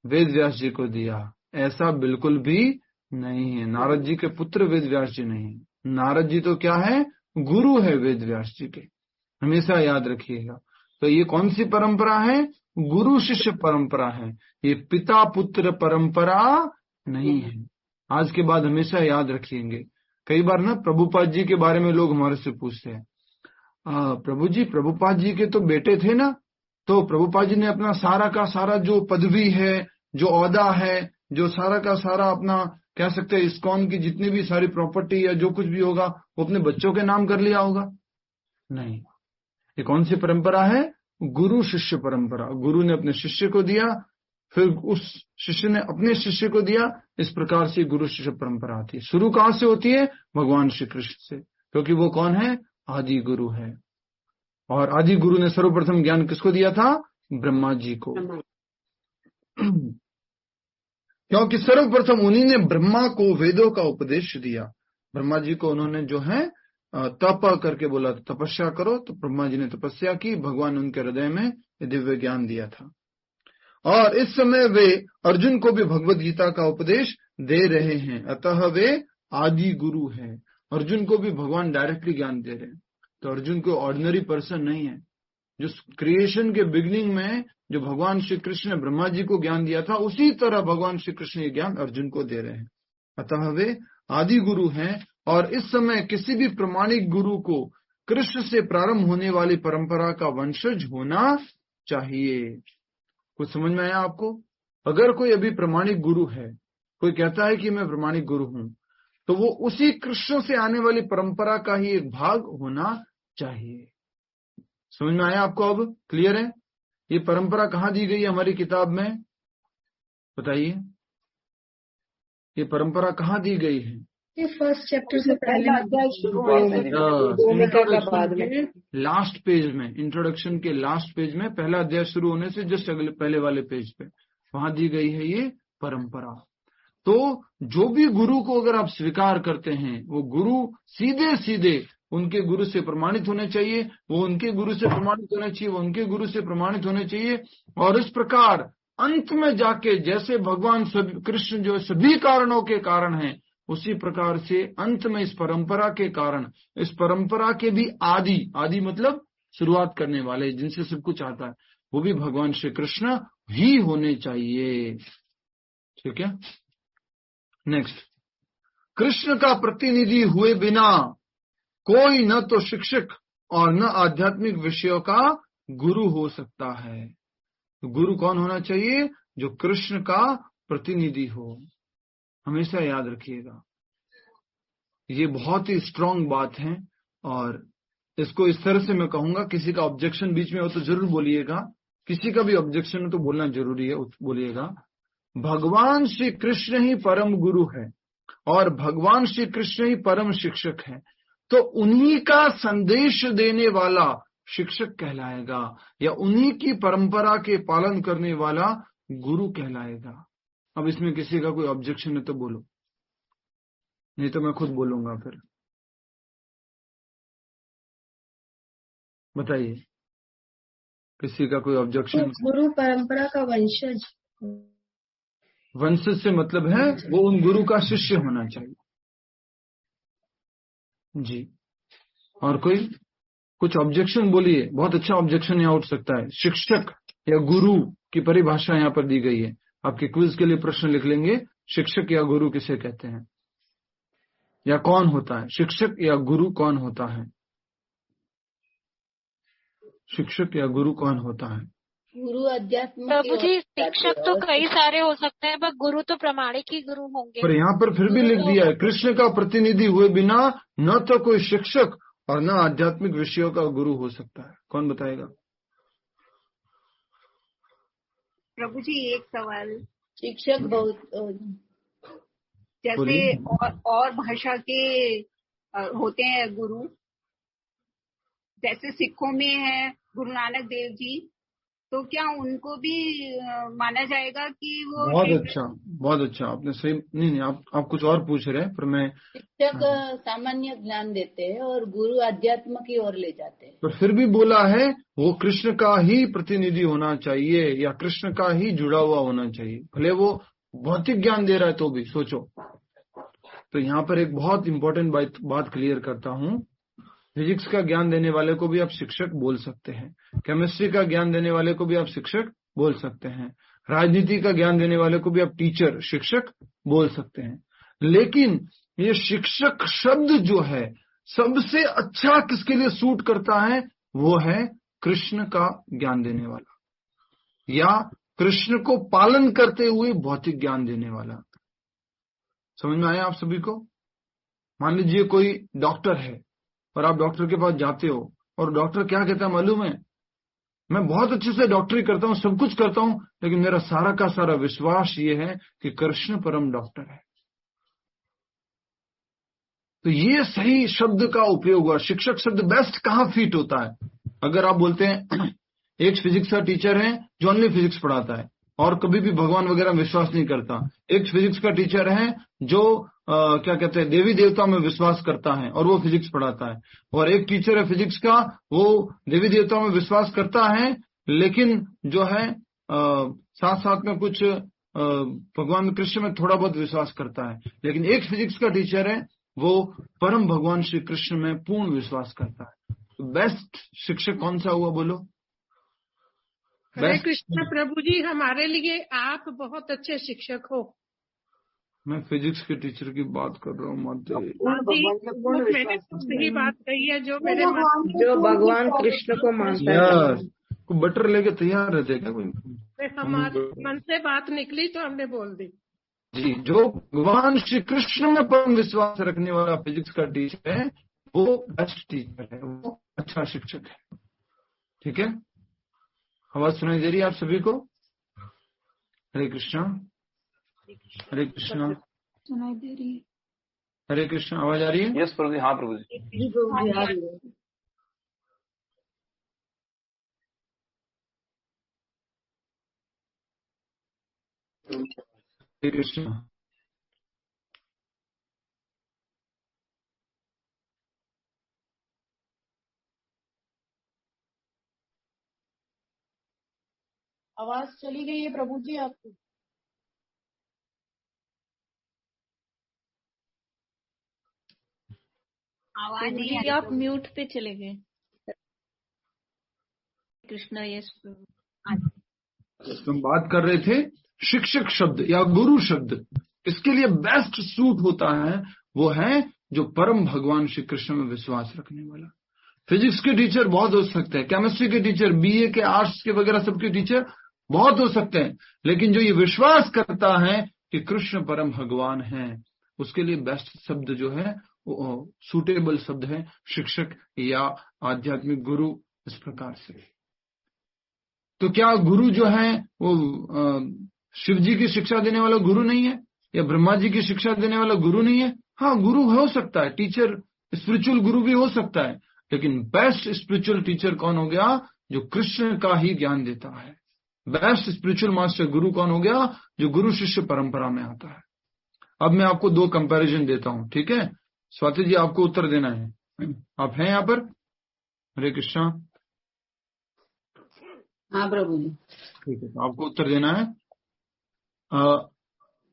वेद व्यास जी को दिया। ऐसा बिल्कुल भी नहीं है। नारद जी के पुत्र वेद व्यास जी नहीं है। नारद जी तो क्या है? गुरु है वेद व्यास जी के, हमेशा याद रखिएगा। तो ये कौन सी परंपरा है? गुरु शिष्य परंपरा है, ये पिता पुत्र परंपरा नहीं है। आज के बाद हमेशा याद रखिएंगे। कई बार ना प्रभुपाद जी के बारे में लोग हमारे से पूछते हैं, प्रभु जी, प्रभुपाद जी के तो बेटे थे ना, तो प्रभुपाद जी ने अपना सारा का सारा जो पदवी है, जो ओहदा है, जो सारा का सारा अपना कह सकते हैं इस्कॉन की जितनी भी सारी प्रॉपर्टी या जो कुछ भी होगा वो अपने बच्चों के नाम कर लिया होगा? नहीं। ये कौन सी परंपरा है? गुरु शिष्य परंपरा। गुरु ने अपने शिष्य को दिया, फिर उस शिष्य ने अपने शिष्य को दिया। इस प्रकार से गुरु शिष्य परंपरा आती है। शुरू कहां से होती है? भगवान श्री कृष्ण से, क्योंकि वो कौन है? आदि गुरु है। और आदि गुरु ने सर्वप्रथम ज्ञान किसको दिया था? ब्रह्मा जी को। क्योंकि सर्वप्रथम उन्हीं ने ब्रह्मा को वेदों का उपदेश दिया। ब्रह्मा जी को उन्होंने जो है तप करके बोला, तपस्या करो, तो ब्रह्मा जी ने तपस्या की, भगवान ने उनके हृदय में दिव्य ज्ञान दिया था। और इस समय वे अर्जुन को भी भगवद गीता का उपदेश दे रहे हैं, अतः वे आदि गुरु हैं। अर्जुन को भी भगवान डायरेक्टली ज्ञान दे रहे हैं। तो अर्जुन कोई ऑर्डिनरी पर्सन नहीं है। जो क्रिएशन के बिगिनिंग में जो भगवान श्री कृष्ण ने ब्रह्मा जी को ज्ञान दिया था, उसी तरह भगवान श्री कृष्ण ये ज्ञान अर्जुन को दे रहे हैं। अतः वे आदि गुरु हैं। और इस समय किसी भी प्रमाणिक गुरु को कृष्ण से प्रारंभ होने वाली परंपरा का वंशज होना चाहिए। कुछ समझ में आया आपको? अगर कोई अभी प्रमाणिक गुरु है, कोई कहता है कि मैं प्रमाणिक गुरु हूं, तो वो उसी कृष्ण से आने वाली परंपरा का ही एक भाग होना चाहिए। समझ में आया आपको? अब क्लियर है? ये परंपरा कहां दी गई है हमारी किताब में? बताइए, ये परंपरा कहां दी गई है?
ये फर्स्ट चैप्टर से पहले
अध्याय शुरू होने से
लास्ट पेज में, इंट्रोडक्शन के लास्ट पेज में, पहला अध्याय शुरू होने से जस्ट अगले पहले वाले पेज पे वहां दी गई है ये परंपरा। तो जो भी गुरु को अगर आप स्वीकार करते हैं, वो गुरु सीधे सीधे उनके गुरु से प्रमाणित होने चाहिए, वो उनके गुरु से प्रमाणित होने चाहिए, वो उनके गुरु से प्रमाणित होने चाहिए। और इस प्रकार अंत में जाके जैसे भगवान कृष्ण जो सभी कारणों के कारण हैं, उसी प्रकार से अंत में इस परंपरा के कारण, इस परंपरा के भी आदि मतलब शुरुआत करने वाले, जिनसे सब कुछ आता है, वो भी भगवान श्री कृष्ण ही होने चाहिए। ठीक है, नेक्स्ट, कृष्ण का प्रतिनिधि हुए बिना कोई न तो शिक्षक और न आध्यात्मिक विषयों का गुरु हो सकता है। तो गुरु कौन होना चाहिए? जो कृष्ण का प्रतिनिधि हो। हमेशा याद रखिएगा, ये बहुत ही स्ट्रांग बात है। और इसको इस तरह से मैं कहूंगा, किसी का ऑब्जेक्शन बीच में हो तो जरूर बोलिएगा, किसी का भी ऑब्जेक्शन हो तो बोलना जरूरी है, बोलिएगा। भगवान श्री कृष्ण ही परम गुरु है और भगवान श्री कृष्ण ही परम शिक्षक है, तो उन्हीं का संदेश देने वाला शिक्षक कहलाएगा, या उन्हीं की परंपरा के पालन करने वाला गुरु कहलाएगा। अब इसमें किसी का कोई ऑब्जेक्शन है तो बोलो, नहीं तो मैं खुद बोलूंगा फिर। बताइए, किसी का कोई ऑब्जेक्शन?
गुरु परंपरा का वंशज।
वंशज से मतलब है वो उन गुरु का शिष्य होना चाहिए जी। और कोई कुछ ऑब्जेक्शन बोलिए। बहुत अच्छा ऑब्जेक्शन यहाँ उठ सकता है। शिक्षक या गुरु की परिभाषा यहाँ पर दी गई है। आपके क्विज के लिए प्रश्न लिख लेंगे, शिक्षक या गुरु किसे कहते हैं, या कौन होता है? शिक्षक या गुरु कौन होता है? शिक्षक या गुरु कौन होता है?
गुरु अध्यात्म।
प्रभु जी, शिक्षक तो कई सारे हो सकते हैं, पर गुरु तो प्रमाणिक ही गुरु होंगे।
पर यहाँ पर फिर भी लिख दिया है, कृष्ण का प्रतिनिधि हुए बिना न तो कोई शिक्षक और न आध्यात्मिक विषयों का गुरु हो सकता है। कौन बताएगा?
प्रभु जी, एक सवाल।
शिक्षक बहुत
जैसे और भाषा के होते हैं गुरु, जैसे सिखों में है गुरु नानक देव जी, तो क्या उनको भी माना जाएगा कि वो? बहुत अच्छा आपने सही। नहीं, आप कुछ और पूछ रहे हैं, पर मैं।
शिक्षक सामान्य ज्ञान देते हैं और गुरु अध्यात्म की ओर ले जाते हैं।
पर फिर भी बोला है वो कृष्ण का ही प्रतिनिधि होना चाहिए या कृष्ण का ही जुड़ा हुआ होना चाहिए, भले वो भौतिक ज्ञान दे रहा है तो भी। सोचो, तो यहाँ पर एक बहुत इंपॉर्टेंट बात क्लियर करता हूँ। फिजिक्स का ज्ञान देने वाले को भी आप शिक्षक बोल सकते हैं, केमिस्ट्री का ज्ञान देने वाले को भी आप शिक्षक बोल सकते हैं, राजनीति का ज्ञान देने वाले को भी आप टीचर, शिक्षक बोल सकते हैं। लेकिन ये शिक्षक शब्द जो है सबसे अच्छा किसके लिए सूट करता है? वो है कृष्ण का ज्ञान देने वाला, या कृष्ण को पालन करते हुए भौतिक ज्ञान देने वाला। समझ में आया आप सभी को? मान लीजिए कोई डॉक्टर है और आप डॉक्टर के पास जाते हो और डॉक्टर क्या कहता है मालूम है? मैं बहुत अच्छे से डॉक्टरी करता हूँ, सब कुछ करता हूँ, लेकिन मेरा सारा का सारा विश्वास ये है कि कृष्ण परम डॉक्टर है। तो ये सही शब्द का उपयोग हुआ। शिक्षक शब्द बेस्ट कहाँ फिट होता है? अगर आप बोलते हैं एक फिजिक्स का टीचर है जो ओनली फिजिक्स पढ़ाता है और कभी भी भगवान वगैरह में विश्वास नहीं करता, एक फिजिक्स का टीचर है जो क्या कहते हैं देवी देवताओं में विश्वास करता है और वो फिजिक्स पढ़ाता है, और एक टीचर है फिजिक्स का, वो देवी देवताओं में विश्वास करता है लेकिन जो है साथ साथ में कुछ भगवान कृष्ण में थोड़ा बहुत विश्वास करता है। लेकिन एक फिजिक्स का टीचर है वो परम भगवान श्री कृष्ण में पूर्ण विश्वास करता है। तो बेस्ट शिक्षक कौन सा हुआ बोलो?
हरे कृष्ण प्रभु जी, हमारे लिए आप बहुत अच्छे शिक्षक हो।
मैं फिजिक्स के टीचर की बात कर रहा हूँ।
मैंने सही बात कही है, जो मेरे
जो भगवान कृष्ण को मानता है।
कोई बटर लेके तैयार रहते क्या कोई?
हमारे मन से बात निकली तो हमने बोल दी
जी। जो भगवान श्री कृष्ण में परम विश्वास रखने वाला फिजिक्स का टीचर है वो बेस्ट टीचर है, वो अच्छा शिक्षक है। ठीक है, आवाज सुनाई दे रही है आप सभी को? हरे कृष्णा, हरे कृष्णा।
सुनाई दे रही है।
हरे कृष्ण, आवाज आ रही है?
यस प्रभु जी, हाँ प्रभु जी।
हरे कृष्ण।
आवाज चली गई है प्रभु जी आपकी।
आवाज नहीं आ रही, आप म्यूट पे चले गए। कृष्णा, यस प्रभु।
हम बात कर रहे थे शिक्षक शब्द या गुरु शब्द, इसके लिए बेस्ट सूट होता है वो है जो परम भगवान श्री कृष्ण में विश्वास रखने वाला। फिजिक्स के टीचर बहुत हो सकते हैं, केमिस्ट्री के टीचर, बीए के, आर्ट्स के वगैरह सबके टीचर बहुत हो सकते हैं, लेकिन जो ये विश्वास करता है कि कृष्ण परम भगवान है, उसके लिए बेस्ट शब्द जो है वो सूटेबल शब्द है शिक्षक या आध्यात्मिक गुरु। इस प्रकार से तो क्या गुरु जो है वो शिव जी की शिक्षा देने वाला गुरु नहीं है, या ब्रह्मा जी की शिक्षा देने वाला गुरु नहीं है? हाँ, गुरु हो सकता है, टीचर स्पिरिचुअल गुरु भी हो सकता है, लेकिन बेस्ट स्पिरिचुअल टीचर कौन हो गया? जो कृष्ण का ही ज्ञान देता है। बेस्ट स्पिरिचुअल मास्टर गुरु कौन हो गया? जो गुरु शिष्य परंपरा में आता है। अब मैं आपको दो कंपैरिजन देता हूं, ठीक है? स्वाति जी आपको उत्तर देना है, आप हैं यहाँ पर? हरे कृष्णा।
हाँ प्रभु जी।
ठीक है, तो आपको उत्तर देना है।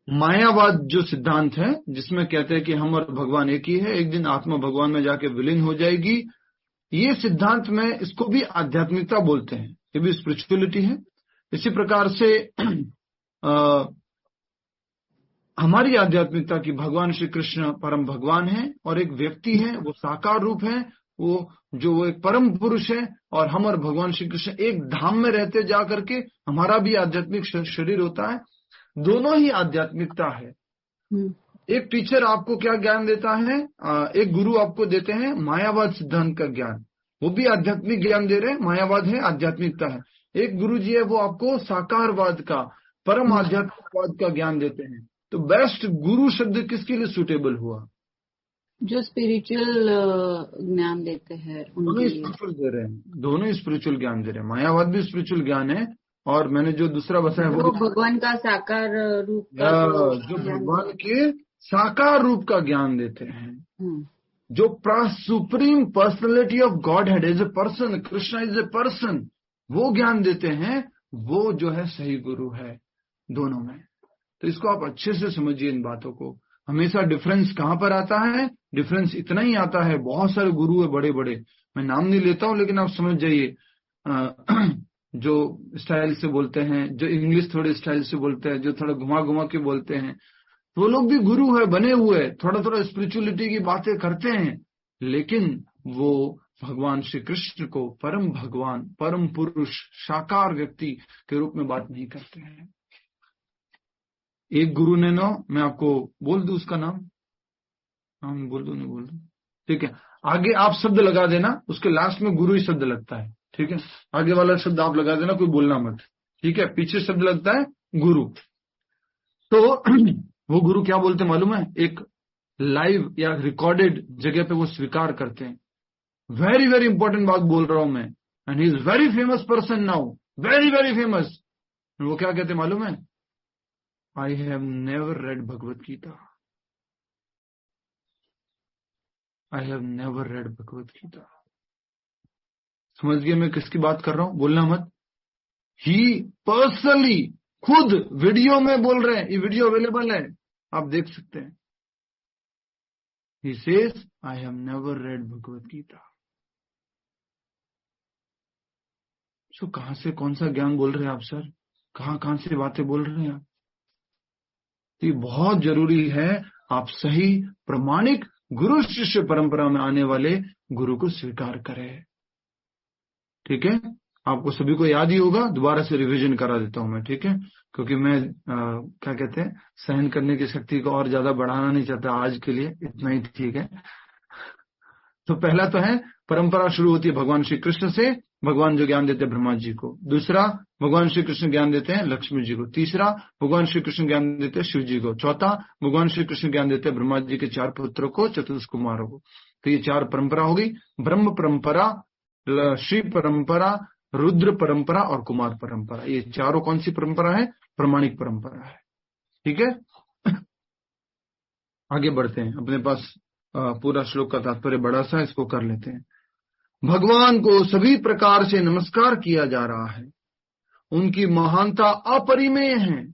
मायावाद जो सिद्धांत है जिसमें कहते हैं कि हम और भगवान एक ही है, एक दिन आत्मा भगवान में जाके विलीन हो जाएगी, ये सिद्धांत में इसको भी आध्यात्मिकता बोलते हैं, ये भी स्पिरिचुअलिटी है। इसी प्रकार से हमारी आध्यात्मिकता की भगवान श्री कृष्ण परम भगवान है और एक व्यक्ति है, वो साकार रूप है, वो जो एक परम पुरुष है, और हम और भगवान श्री कृष्ण एक धाम में रहते जा करके, हमारा भी आध्यात्मिक शरीर होता है। दोनों ही आध्यात्मिकता है। एक टीचर आपको क्या ज्ञान देता है? एक गुरु आपको देते हैं मायावाद सिद्धांत का ज्ञान, वो भी आध्यात्मिक ज्ञान दे रहे हैं, मायावाद है, आध्यात्मिकता है। एक गुरु जी है वो आपको साकारवाद का, परम आध्यात्मिकवाद का ज्ञान देते हैं। तो बेस्ट गुरु शब्द किसके लिए सुटेबल हुआ?
जो स्पिरिचुअल ज्ञान देते हैं,
दोनों ही स्पिरिचुअल दे रहे हैं, दोनों ही स्पिरिचुअल ज्ञान दे रहे हैं। मायावाद भी स्पिरिचुअल ज्ञान है, और मैंने जो दूसरा बताया वो
भगवान का साकार रूप का
जो भगवान के साकार रूप का ज्ञान देते हैं। जो supreme personality of God head is a person, Krishna is a person, वो ज्ञान देते हैं, वो जो है सही गुरु है दोनों में। तो इसको आप अच्छे से समझिए इन बातों को। हमेशा डिफरेंस कहाँ पर आता है? डिफरेंस इतना ही आता है, बहुत सारे गुरु है बड़े बड़े, मैं नाम नहीं लेता हूं, लेकिन आप समझ जाइए, जो स्टाइल से बोलते हैं, जो इंग्लिश थोड़े स्टाइल से बोलते हैं, जो थोड़ा घुमा घुमा के बोलते हैं, वो लोग भी गुरु है बने हुए, थोड़ा थोड़ा स्पिरिचुअलिटी की बातें करते हैं, लेकिन वो भगवान श्री कृष्ण को परम भगवान, परम पुरुष, साकार व्यक्ति के रूप में बात नहीं करते हैं। एक गुरु ने नो, मैं आपको बोल दूं उसका नाम, बोल दूं नहीं बोल दूं, ठीक है? आगे आप शब्द लगा देना, उसके लास्ट में गुरु ही शब्द लगता है, ठीक है? आगे वाला शब्द आप लगा देना, कोई बोलना मत, ठीक है? पीछे शब्द लगता है गुरु। तो वो गुरु क्या बोलते मालूम है? एक लाइव या रिकॉर्डेड जगह पे वो स्वीकार करते हैं। वेरी वेरी इंपॉर्टेंट बात बोल रहा हूं मैं, and he is very famous person now, very very famous. वो क्या कहते मालूम है? I have never read Bhagavad Gita. I have never read Bhagavad Gita. समझ गए मैं किसकी बात कर रहा हूं? बोलना मत। ही पर्सनली खुद वीडियो में बोल रहे हैं, ये वीडियो अवेलेबल है, आप देख सकते हैं। He says, I have never read Bhagavad Gita. So कहां से कौन सा ज्ञान बोल रहे हैं आप सर? कहां से बातें बोल रहे हैं आप? तो ये बहुत जरूरी है आप सही प्रमाणिक गुरु शिष्य परंपरा में आने वाले गुरु को स्वीकार करें, ठीक है? आपको सभी को याद ही होगा, दोबारा से रिवीजन करा देता हूं मैं, ठीक है? क्योंकि मैं क्या कहते हैं, सहन करने की शक्ति को और ज्यादा बढ़ाना नहीं चाहता, आज के लिए इतना ही ठीक है। तो पहला तो है परंपरा शुरू होती है भगवान श्री कृष्ण से, भगवान जो ज्ञान देते हैं ब्रह्मा जी को, दूसरा भगवान श्री कृष्ण ज्ञान देते हैं लक्ष्मी जी को, तीसरा भगवान श्री कृष्ण ज्ञान देते हैं शिव जी को, चौथा भगवान श्री कृष्ण ज्ञान देते हैं ब्रह्मा जी के 4 पुत्रों को, चतुर्दश कुमारों को। तो ये 4 परंपरा होगी, ब्रह्म परंपरा, श्री परंपरा, रुद्र परंपरा और कुमार परंपरा। ये चारों कौन सी परंपरा है? प्रमाणिक परंपरा है। ठीक है, आगे बढ़ते हैं। अपने पास पूरा श्लोक का तात्पर्य बड़ा सा, इसको कर लेते हैं। भगवान को सभी प्रकार से नमस्कार किया जा रहा है, उनकी महानता अपरिमेय है।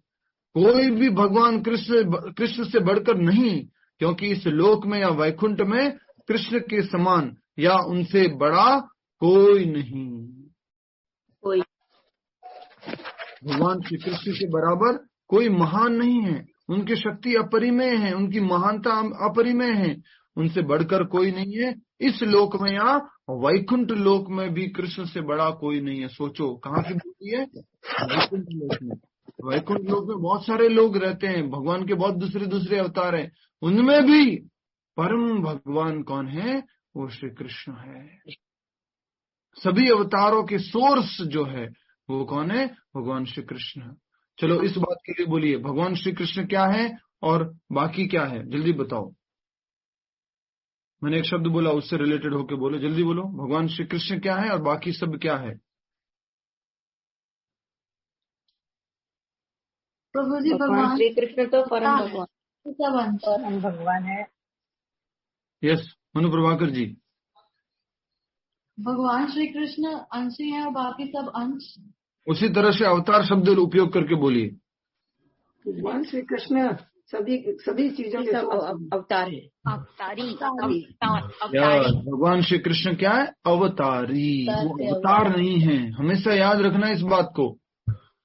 कोई भी भगवान कृष्ण से बढ़कर नहीं, क्योंकि इस लोक में या वैकुंठ में कृष्ण के समान या उनसे बड़ा कोई नहीं। भगवान श्री कृष्ण के बराबर कोई महान नहीं है, उनकी शक्ति अपरिमेय है, उनकी महानता अपरिमेय है, उनसे बढ़कर कोई नहीं है। इस लोक में या वैकुंठ लोक में भी कृष्ण से बड़ा कोई नहीं है। सोचो कहाँ से बोलती है? वैकुंठ लोक में। वैकुंठ लोक में बहुत सारे लोग रहते हैं, भगवान के बहुत दूसरे दूसरे अवतार हैं, उनमें भी परम भगवान कौन है? वो श्री कृष्ण है। सभी अवतारों के सोर्स जो है वो कौन है? भगवान श्री कृष्ण। चलो इस बात के लिए बोलिए, भगवान श्री कृष्ण क्या है और बाकी क्या है? जल्दी बताओ। मैंने एक शब्द बोला, उससे रिलेटेड होके बोलो, जल्दी बोलो। भगवान श्री कृष्ण क्या है और बाकी सब क्या है?
प्रभु जी,
भगवान श्री कृष्ण तो परम भगवान,
परम भगवान है।
यस, मनु प्रभाकर जी।
भगवान श्री कृष्ण अंश है और बाकी सब अंश।
उसी तरह से अवतार शब्द उपयोग करके बोलिए।
भगवान श्री कृष्ण सभी चीजों के
अवतार है, अवतारी।
भगवान श्री कृष्ण क्या है? अवतारी। वो अवतार नहीं है, हमेशा याद रखना इस बात को।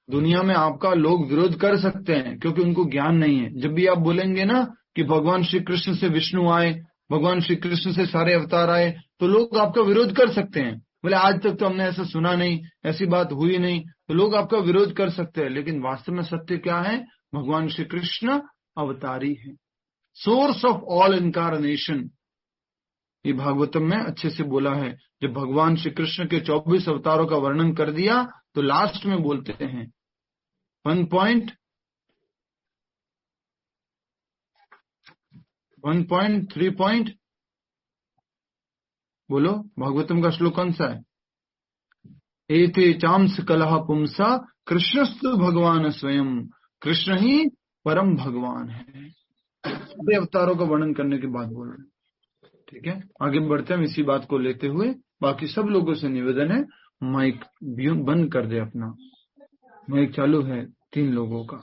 दुनिया में आपका लोग विरोध कर सकते हैं क्योंकि उनको ज्ञान नहीं है। जब भी आप बोलेंगे ना कि भगवान श्री कृष्ण से विष्णु आए, भगवान श्री कृष्ण से सारे अवतार आए, तो लोग आपका विरोध कर सकते हैं। बोले आज तक तो हमने ऐसा सुना नहीं, ऐसी बात हुई नहीं, तो लोग आपका विरोध कर सकते हैं। लेकिन वास्तव में सत्य क्या है? भगवान श्री कृष्ण अवतारी है, सोर्स ऑफ ऑल इनकारनेशन। ये भागवतम में अच्छे से बोला है। जब भगवान श्री कृष्ण के 24 अवतारों का वर्णन कर दिया तो लास्ट में बोलते हैं 1.3 बोलो, भागवतम का श्लोक कौन सा है? एते चांस कलह पुंसा कृष्णस्तु भगवान स्वयं। कृष्ण ही परम भगवान है। सभी अवतारों का वर्णन करने के बाद बोल रहे हैं। ठीक है, आगे बढ़ते हैं इसी बात को लेते हुए। बाकी सब लोगों से निवेदन है, माइक बंद कर दे अपना। माइक चालू है 3 लोगों का,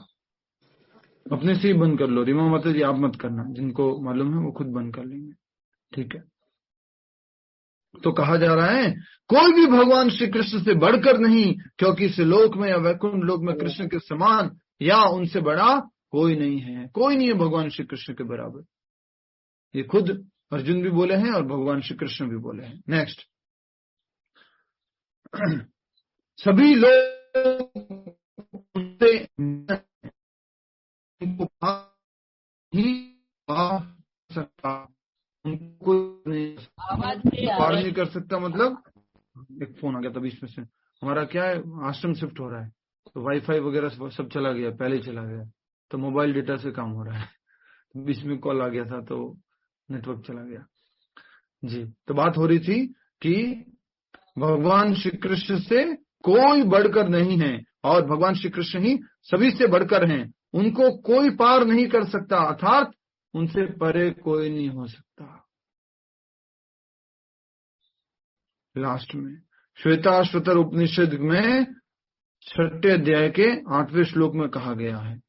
अपने से ही बंद कर लो। रीमा माता जी आप मत करना, जिनको मालूम है वो खुद बंद कर लेंगे। ठीक है, तो कहा जा रहा है कोई भी भगवान श्री कृष्ण से बढ़कर नहीं, क्योंकि इस लोक में या वैकुंठ लोक में कृष्ण के समान या उनसे बड़ा कोई नहीं है। कोई नहीं है भगवान श्री कृष्ण के बराबर। ये खुद अर्जुन भी बोले हैं और भगवान श्री कृष्ण भी बोले हैं। नेक्स्ट, सभी लोग उनसे उनको पार नहीं कर सकता। मतलब एक फोन आ गया था बीच में से। हमारा क्या है, आश्रम शिफ्ट हो रहा है तो वाईफाई वगैरह सब चला गया, पहले चला गया, तो मोबाइल डेटा से काम हो रहा है। बीच में कॉल आ गया था तो नेटवर्क चला गया जी। तो बात हो रही थी कि भगवान श्री कृष्ण से कोई बढ़कर नहीं है और भगवान श्री कृष्ण ही सभी से बढ़कर हैं। उनको कोई पार नहीं कर सकता, अर्थात उनसे परे कोई नहीं हो सकता। लास्ट में श्वेताश्वतर उपनिषद में 6ठे अध्याय के 8वें श्लोक में कहा गया है।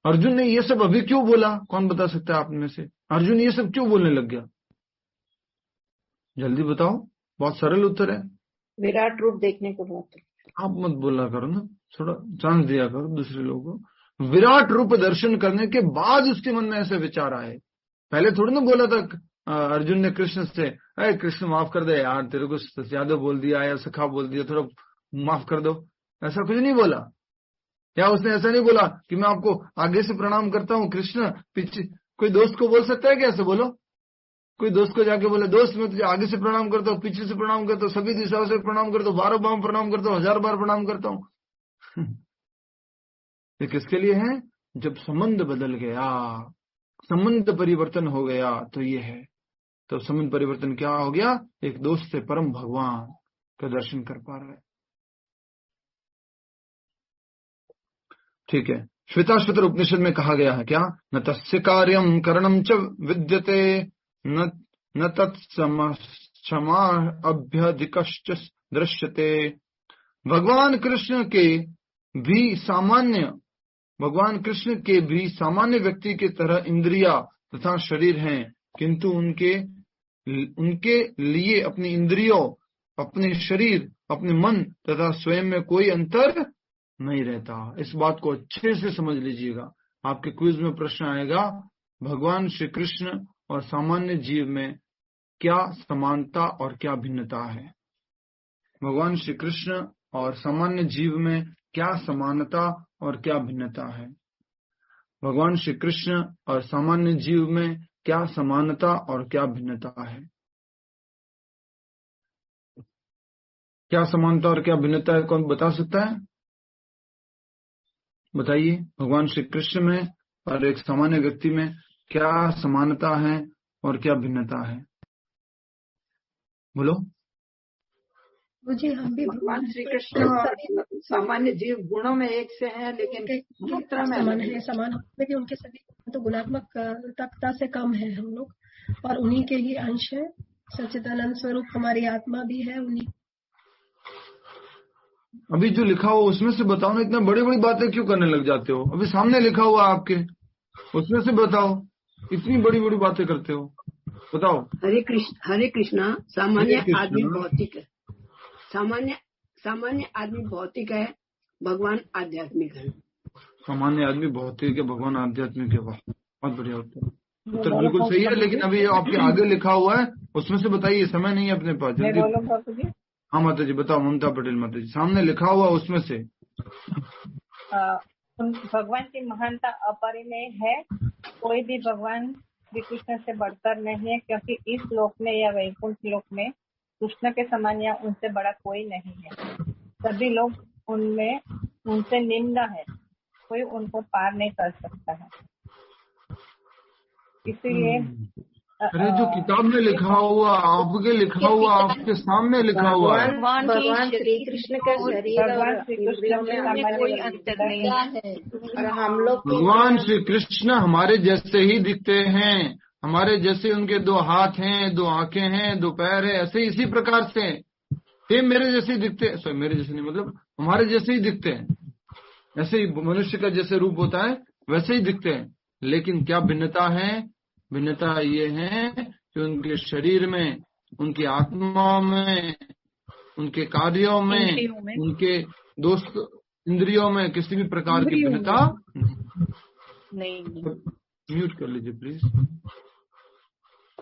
अर्जुन ने ये सब अभी क्यों बोला? कौन बता सकता है आप में से? अर्जुन ये सब क्यों बोलने लग गया? जल्दी बताओ, बहुत सरल उत्तर है।
विराट रूप देखने को बहुत।
आप मत बोला करो ना, थोड़ा चांस दिया करो दूसरे लोगों को। विराट रूप दर्शन करने के बाद उसके मन में ऐसे विचार आए। पहले थोड़ी ना बोला था अर्जुन ने कृष्ण से, अरे कृष्ण माफ कर दे यार, तेरे को ज्यादा बोल दिया या सखा बोल दिया, थोड़ा माफ कर दो। ऐसा कुछ नहीं बोला। या उसने ऐसा नहीं बोला कि मैं आपको आगे से प्रणाम करता हूँ कृष्ण, पीछे कोई दोस्त को बोल सकता है क्या ऐसे? बोलो, कोई दोस्त को जाके बोले दोस्त मैं तुझे आगे से प्रणाम करता हूँ, पीछे से प्रणाम करता हूँ, सभी दिशाओं से प्रणाम करता हूँ, 12 बार प्रणाम करता हूँ, 1000 बार प्रणाम करता हूँ। ये किसके लिए है? जब संबंध बदल गया, संबंध परिवर्तन हो गया, तो ये है। तो संबंध परिवर्तन क्या हो गया? एक दोस्त से परम भगवान का दर्शन कर पा रहे। ठीक है। श्वेताश्वतर उपनिषद में कहा गया है क्या? न तस्य कार्यम करणम च विद्यते न तत्समा अभ्यधिकश्च दृश्यते। भगवान कृष्ण के भी सामान्य व्यक्ति की तरह इंद्रिया तथा शरीर हैं, किंतु उनके लिए अपनी इंद्रियों, अपने शरीर, अपने मन तथा स्वयं में कोई अंतर नहीं रहता। इस बात को अच्छे से समझ लीजिएगा। आपके क्विज में प्रश्न आएगा, भगवान श्री कृष्ण और सामान्य जीव में क्या समानता और क्या भिन्नता है? भगवान श्री कृष्ण और सामान्य जीव में क्या समानता और क्या भिन्नता है? भगवान श्री कृष्ण और सामान्य जीव में क्या समानता और क्या भिन्नता है? क्या समानता और क्या भिन्नता है? कौन बता सकता है? बताइए। भगवान श्री कृष्ण में और एक सामान्य व्यक्ति में क्या समानता है और क्या भिन्नता है? बोलो।
मुझे हम भी भगवान श्री कृष्ण और सामान्य जीव गुणों में एक से हैं, लेकिन मात्रा में
समान है। समान होने भी उनके सभी तो गुणात्मक तत्वता से कम है हम लोग, और उन्हीं के ही अंश है। सच्चिदानंद स्वरूप हमारी आत्मा भी है उन्हीं।
अभी जो लिखा हुआ उसमें से बताओ ना, इतना बड़ी बड़ी बातें क्यों करने लग जाते हो? अभी सामने लिखा हुआ आपके, उसमें से बताओ, इतनी बड़ी बड़ी बातें करते हो, बताओ।
हरे कृष्णा। सामान्य आदमी भौतिक है, सामान्य आदमी भौतिक है, भगवान आध्यात्मिक है। सामान्य आदमी भौतिक है, भगवान आध्यात्मिक है। वाह, बहुत बढ़िया उत्तर बिल्कुल सही है। लेकिन अभी आपके आगे लिखा हुआ है उसमें से बताइए, समय नहीं है अपने पास, जल्दी। हाँ माता जी बताओ। ममता पटेल माता जी, सामने लिखा हुआ उसमें से
भगवान की महानता अपरिमेय है, कोई भी भगवान श्री कृष्ण से बढ़कर नहीं है, क्योंकि इस लोक में या वैकुंठ लोक में कृष्ण के समान या उनसे बड़ा कोई नहीं है। सभी लोग उनमें उनसे निम्न है, कोई उनको पार नहीं कर सकता है। इसीलिए
अरे जो किताब में लिखा हुआ, आपके लिखा हुआ, आपके सामने लिखा हुआ है,
भगवान श्री कृष्ण का शरीर और इंद्रियों में कोई अंतर नहीं है। और हम लोग
भगवान श्री कृष्ण हमारे जैसे ही दिखते हैं, हमारे जैसे उनके 2 हाथ हैं, 2 आंखें हैं, 2 पैर है, ऐसे इसी प्रकार से सेम मेरे जैसे ही दिखते हैं। मेरे जैसे नहीं, मतलब हमारे जैसे ही दिखते हैं। ऐसे ही मनुष्य का जैसे रूप होता है वैसे ही दिखते हैं। लेकिन क्या भिन्नता है? भिन्नता ये है कि उनके शरीर में, उनकी आत्मा में, उनके कार्यों में, उनके दोस्त इंद्रियों में किसी भी प्रकार की भिन्नता
नहीं।
म्यूट कर लीजिए प्लीज।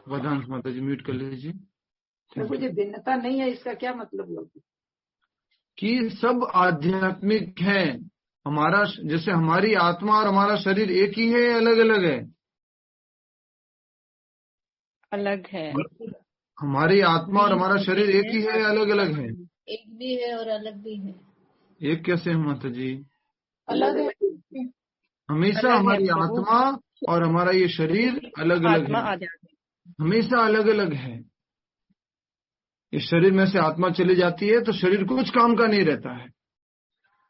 वेदांत माता जी म्यूट कर लीजिए।
प्रभु जी भिन्नता नहीं है, इसका क्या मतलब हुआ?
कि सब आध्यात्मिक है। हमारा जैसे हमारी आत्मा और हमारा शरीर एक ही है, अलग अलग है?
अलग है।
हमारी आत्मा और हमारा शरीर एक ही है, अलग अलग है?
एक भी है और अलग भी है।
एक कैसे है माता जी?
अलग है।
हमेशा हमारी आत्मा और हमारा ये शरीर अलग अलग है, हमेशा अलग अलग है। इस शरीर में से आत्मा चली जाती है तो शरीर कुछ काम का नहीं रहता है।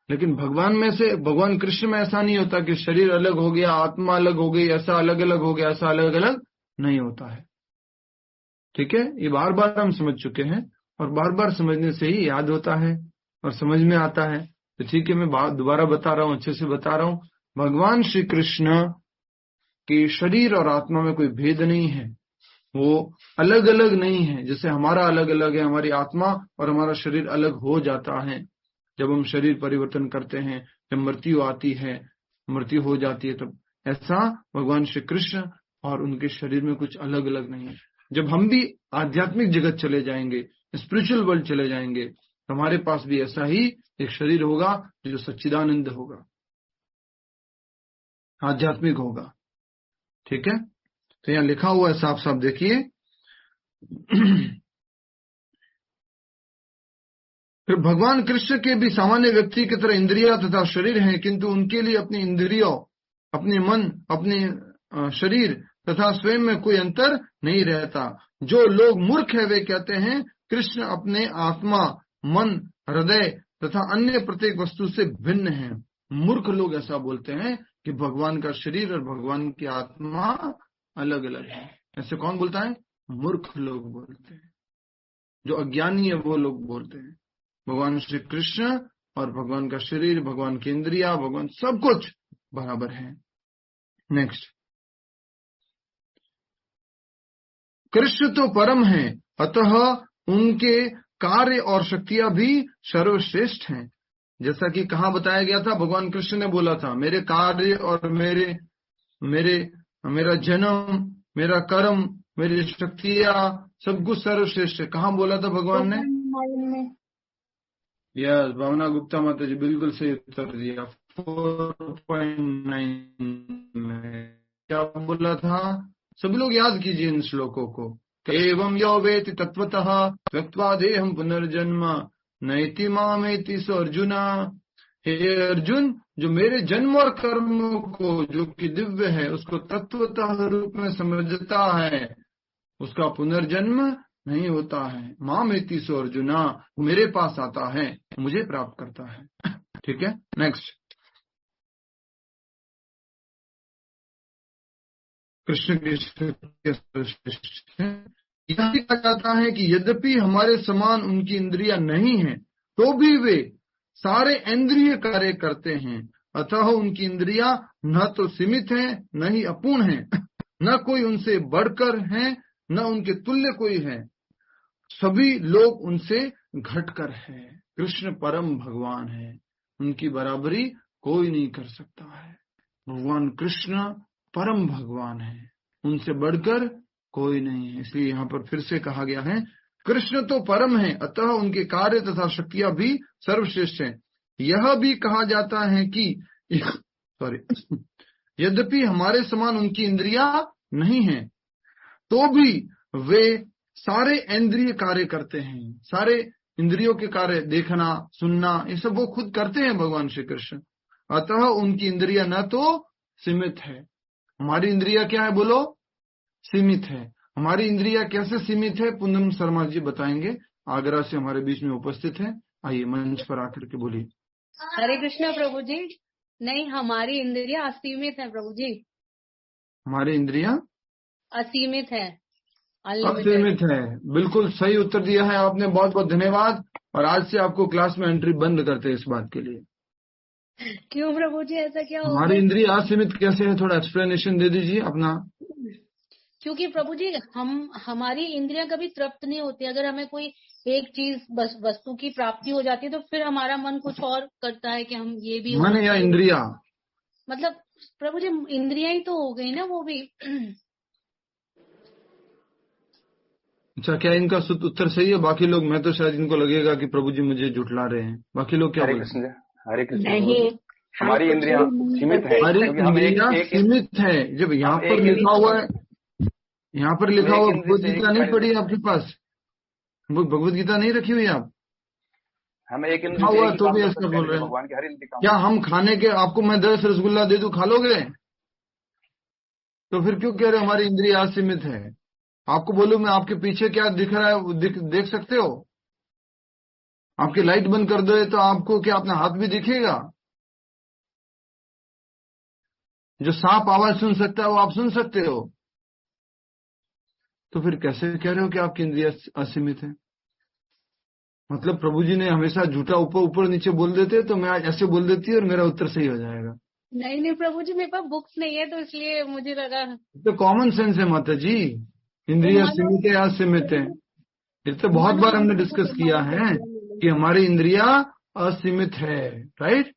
लेकिन भगवान में से, भगवान कृष्ण में ऐसा नहीं होता कि शरीर अलग हो गया, आत्मा अलग हो गई, ऐसा अलग अलग हो गया, ऐसा अलग अलग नहीं होता है। ठीक है, ये बार बार हम समझ चुके हैं और बार बार समझने से ही याद होता है और समझ में आता है। तो ठीक है, मैं दोबारा बता रहा हूँ, अच्छे से बता रहा हूँ। भगवान श्री कृष्ण के शरीर और आत्मा में कोई भेद नहीं है, वो अलग अलग नहीं है। जैसे हमारा अलग अलग है, हमारी आत्मा और हमारा शरीर अलग हो जाता है जब हम शरीर परिवर्तन करते हैं, जब मृत्यु आती है, मृत्यु हो जाती है, तब ऐसा भगवान श्री कृष्ण और उनके शरीर में कुछ अलग अलग नहीं है। जब हम भी आध्यात्मिक जगत चले जाएंगे, स्पिरिचुअल वर्ल्ड चले जाएंगे, तो हमारे पास भी ऐसा ही एक शरीर होगा जो सच्चिदानंद होगा, आध्यात्मिक होगा। ठीक है, तो यहाँ लिखा हुआ है साफ साफ देखिए,
फिर भगवान कृष्ण के भी सामान्य व्यक्ति की तरह इंद्रियां तथा शरीर हैं, किंतु उनके लिए अपनी इंद्रियों, अपने मन, अपने शरीर तथा स्वयं में कोई अंतर नहीं रहता। जो लोग मूर्ख है वे कहते हैं कृष्ण अपने आत्मा, मन, हृदय तथा अन्य प्रत्येक वस्तु से भिन्न है। मूर्ख लोग ऐसा बोलते हैं कि भगवान का शरीर और भगवान की आत्मा अलग अलग है। ऐसे कौन बोलता है? मूर्ख लोग बोलते हैं। जो अज्ञानी है वो लोग बोलते हैं भगवान श्री कृष्ण और भगवान का शरीर, भगवान की इंद्रिया, भगवान सब कुछ बराबर है। नेक्स्ट, कृष्ण तो परम है, अतः उनके कार्य और शक्तियां भी सर्वश्रेष्ठ हैं। जैसा कि कहाँ बताया गया था, भगवान कृष्ण ने बोला था मेरे कार्य और मेरा जन्म, मेरा कर्म, मेरी शक्तियां सब कुछ सर्वश्रेष्ठ है। कहाँ बोला था भगवान ने? यस, भावना गुप्ता माता जी बिल्कुल सही उत्तर दिया। 4.9 में क्या बोला था? सभी लोग याद कीजिए इन श्लोकों को। एवं यो वेति तत्वतः त्यक्त्वा देहं पुनर्जन्म नैति मामेति स अर्जुना। हे अर्जुन, जो मेरे जन्म और कर्म को, जो कि दिव्य है, उसको तत्वतः रूप में समझता है, उसका पुनर्जन्म नहीं होता है। मामेति स अर्जुना, मेरे पास आता है, मुझे प्राप्त करता है। ठीक है, नेक्स्ट। कृष्ण की श्रेष्ठ है। यह भी कहा जाता है कि यद्यपि हमारे समान उनकी इंद्रियां नहीं हैं, तो भी वे सारे इंद्रिय कार्य करते हैं। अतः उनकी इंद्रियां न तो सीमित हैं, न ही अपूर्ण हैं, न कोई उनसे बढ़कर है, न उनके तुल्य कोई है। सभी लोग उनसे घटकर है। कृष्ण परम भगवान है, उनकी बराबरी कोई नहीं कर सकता है। भगवान कृष्ण परम भगवान है, उनसे बढ़कर कोई नहीं है। इसलिए यहाँ पर फिर से कहा गया है कृष्ण तो परम है, अतः उनके कार्य तथा शक्तियां भी सर्वश्रेष्ठ हैं। यह भी कहा जाता है कि यद्यपि हमारे समान उनकी इंद्रियां नहीं हैं, तो भी वे सारे इंद्रिय कार्य करते हैं। सारे इंद्रियों के कार्य, देखना, सुनना, ये सब वो खुद करते हैं भगवान श्री कृष्ण। अतः उनकी इंद्रियां न तो सीमित है। हमारी इंद्रिया क्या है? बोलो, सीमित है। हमारी इंद्रिया कैसे सीमित है? पूनम शर्मा जी बताएंगे, आगरा से हमारे बीच में उपस्थित है। आइए मंच पर आकर के बोलिए।
हरे कृष्ण प्रभु जी। नहीं, हमारी इंद्रिया असीमित है प्रभु जी।
हमारी इंद्रिया
असीमित है,
असीमित है। बिल्कुल सही उत्तर दिया है आपने, बहुत बहुत धन्यवाद। और आज से आपको क्लास में एंट्री बंद करते हैं इस बात के लिए।
क्यों प्रभु जी, ऐसा क्या होगा?
हमारी इंद्रिया असीमित कैसे है? थोड़ा एक्सप्लेनेशन दे दीजिए अपना।
क्योंकि प्रभु जी हमारी इंद्रियां कभी तृप्त नहीं होती। अगर हमें कोई एक चीज वस्तु की प्राप्ति हो जाती है तो फिर हमारा मन कुछ और करता है कि हम ये भी।
मन या इंद्रिया?
मतलब प्रभु जी इंद्रियां ही तो हो गई ना, वो भी।
अच्छा, क्या इनका उत्तर सही है? बाकी लोग, मैं तो शायद इनको लगेगा कि प्रभु जी मुझे झुठला रहे हैं। बाकी लोग क्या बोलते हैं?
हरे कृष्ण। नहीं, हमारी इंद्रियां सीमित है।
हमारी इंद्रियां सीमित है। जब यहाँ पर लिखा हुआ है, यहाँ पर लिखा हुआ भगवत गीता नहीं पढ़ी आपके पास? भगवत गीता नहीं रखी हुई आप?
हमें एक
हुआ तो भी ऐसा बोल रहे हैं। क्या हम खाने के, आपको मैं 10 रसगुल्ला दे दूं, खा लोगे? तो फिर क्यों कह रहे हमारी इंद्रिया असीमित है? आपको बोलूं मैं, आपके पीछे क्या दिख रहा है देख सकते हो? आपकी लाइट बंद कर दो तो आपको क्या अपना हाथ भी दिखेगा? जो सांप आवाज सुन सकता है वो आप सुन सकते हो। तो फिर कैसे कह रहे हो कि आपकी इंद्रिया असीमित है? मतलब प्रभु जी ने हमेशा झूठा ऊपर नीचे बोल देते, तो मैं आज ऐसे बोल देती और मेरा उत्तर सही हो जाएगा।
नहीं प्रभु जी, मेरे पास बुक्स नहीं है तो इसलिए मुझे लगा।
तो कॉमन सेंस है माता जी, इंद्रिया सीमित है या असीमित है। ये तो बहुत बार हमने डिस्कस किया है कि हमारी इंद्रिया असीमित है। राइट,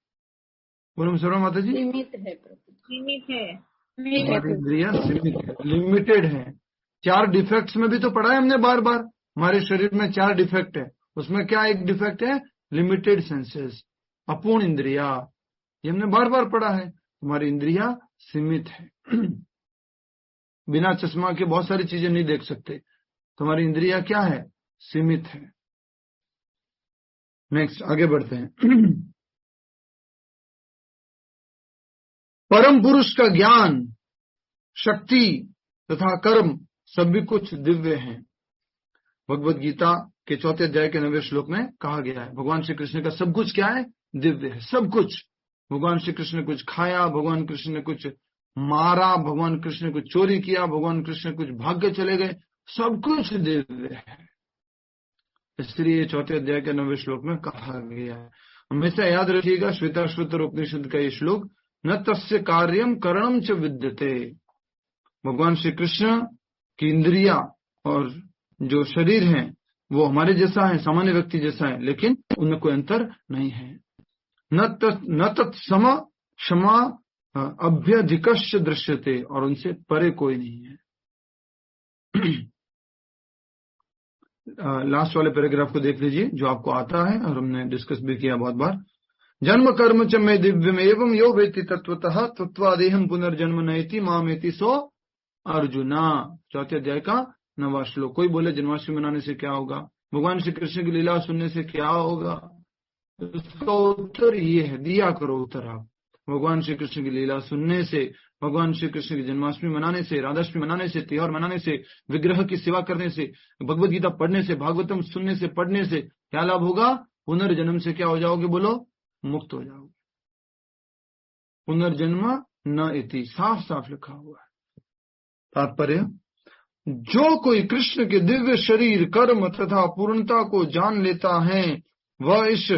बोलो शर्मा माता जी।
सीमित है प्रभु, सीमित है।
हमारी इंद्रिया सीमित है, लिमिटेड है। 4 डिफेक्ट्स में भी तो पढ़ा है हमने बार बार। हमारे शरीर में 4 डिफेक्ट है, उसमें क्या एक डिफेक्ट है? लिमिटेड सेंसेस, अपूर्ण इंद्रिया। ये हमने बार बार पढ़ा है। हमारी इंद्रिया सीमित है। बिना चश्मा के बहुत सारी चीजें नहीं देख सकते।
तुम्हारी इंद्रियां क्या है? सीमित है। नेक्स्ट आगे बढ़ते हैं। परम पुरुष का ज्ञान, शक्ति तथा कर्म सभी कुछ दिव्य हैं। भगवत गीता के 4 अध्याय के 9वें श्लोक में कहा गया है भगवान श्री कृष्ण का सब कुछ क्या है? दिव्य है। सब कुछ। भगवान श्री कृष्ण ने कुछ खाया, भगवान कृष्ण ने कुछ मारा, भगवान कृष्ण ने कुछ चोरी किया, भगवान कृष्ण कुछ भाग के चले गए, सब कुछ दिव्य है। इसलिए 4 अध्याय के 9वें श्लोक में कहा गया है। हमेशा याद रखिएगा श्वेताश्वतर उपनिषद का ये श्लोक, न तस्य कार्यम करणम च विद्यते। भगवान श्री कृष्ण की इंद्रिया और जो शरीर है वो हमारे जैसा है, सामान्य व्यक्ति जैसा है, लेकिन उनमें कोई अंतर नहीं है। न तत्सम क्षमा अभ्यधिकश्च दृश्यते, और उनसे परे कोई नहीं है। लास्ट वाले पैराग्राफ को देख लीजिए जो आपको आता है और हमने डिस्कस भी किया बहुत बार। जन्म कर्म च मे दिव्यम एवं यो वेति तत्वतः तत्वादेहम पुनर्जन्म नयति मामेति सो अर्जुना। 4 अध्याय का 9वां श्लोक। कोई बोले जन्माष्टमी मनाने से क्या होगा, भगवान श्री कृष्ण की लीला सुनने से क्या होगा? उसका उत्तर ये है, दिया करो उत्तर आप। भगवान श्री कृष्ण की लीला सुनने से, भगवान श्री कृष्ण की जन्माष्टमी मनाने से, राधाष्टमी मनाने से, त्योहार मनाने से, विग्रह की सेवा करने से, भगवत गीता पढ़ने से, भागवतम सुनने से, पढ़ने से क्या लाभ होगा? पुनर्जन्म से क्या हो जाओगे? बोलो, मुक्त हो जाओगे। पुनर्जन्म न इति साफ साफ लिखा हुआ है। तात्पर्य, जो कोई कृष्ण के दिव्य शरीर, कर्म तथा पूर्णता को जान लेता है वह इस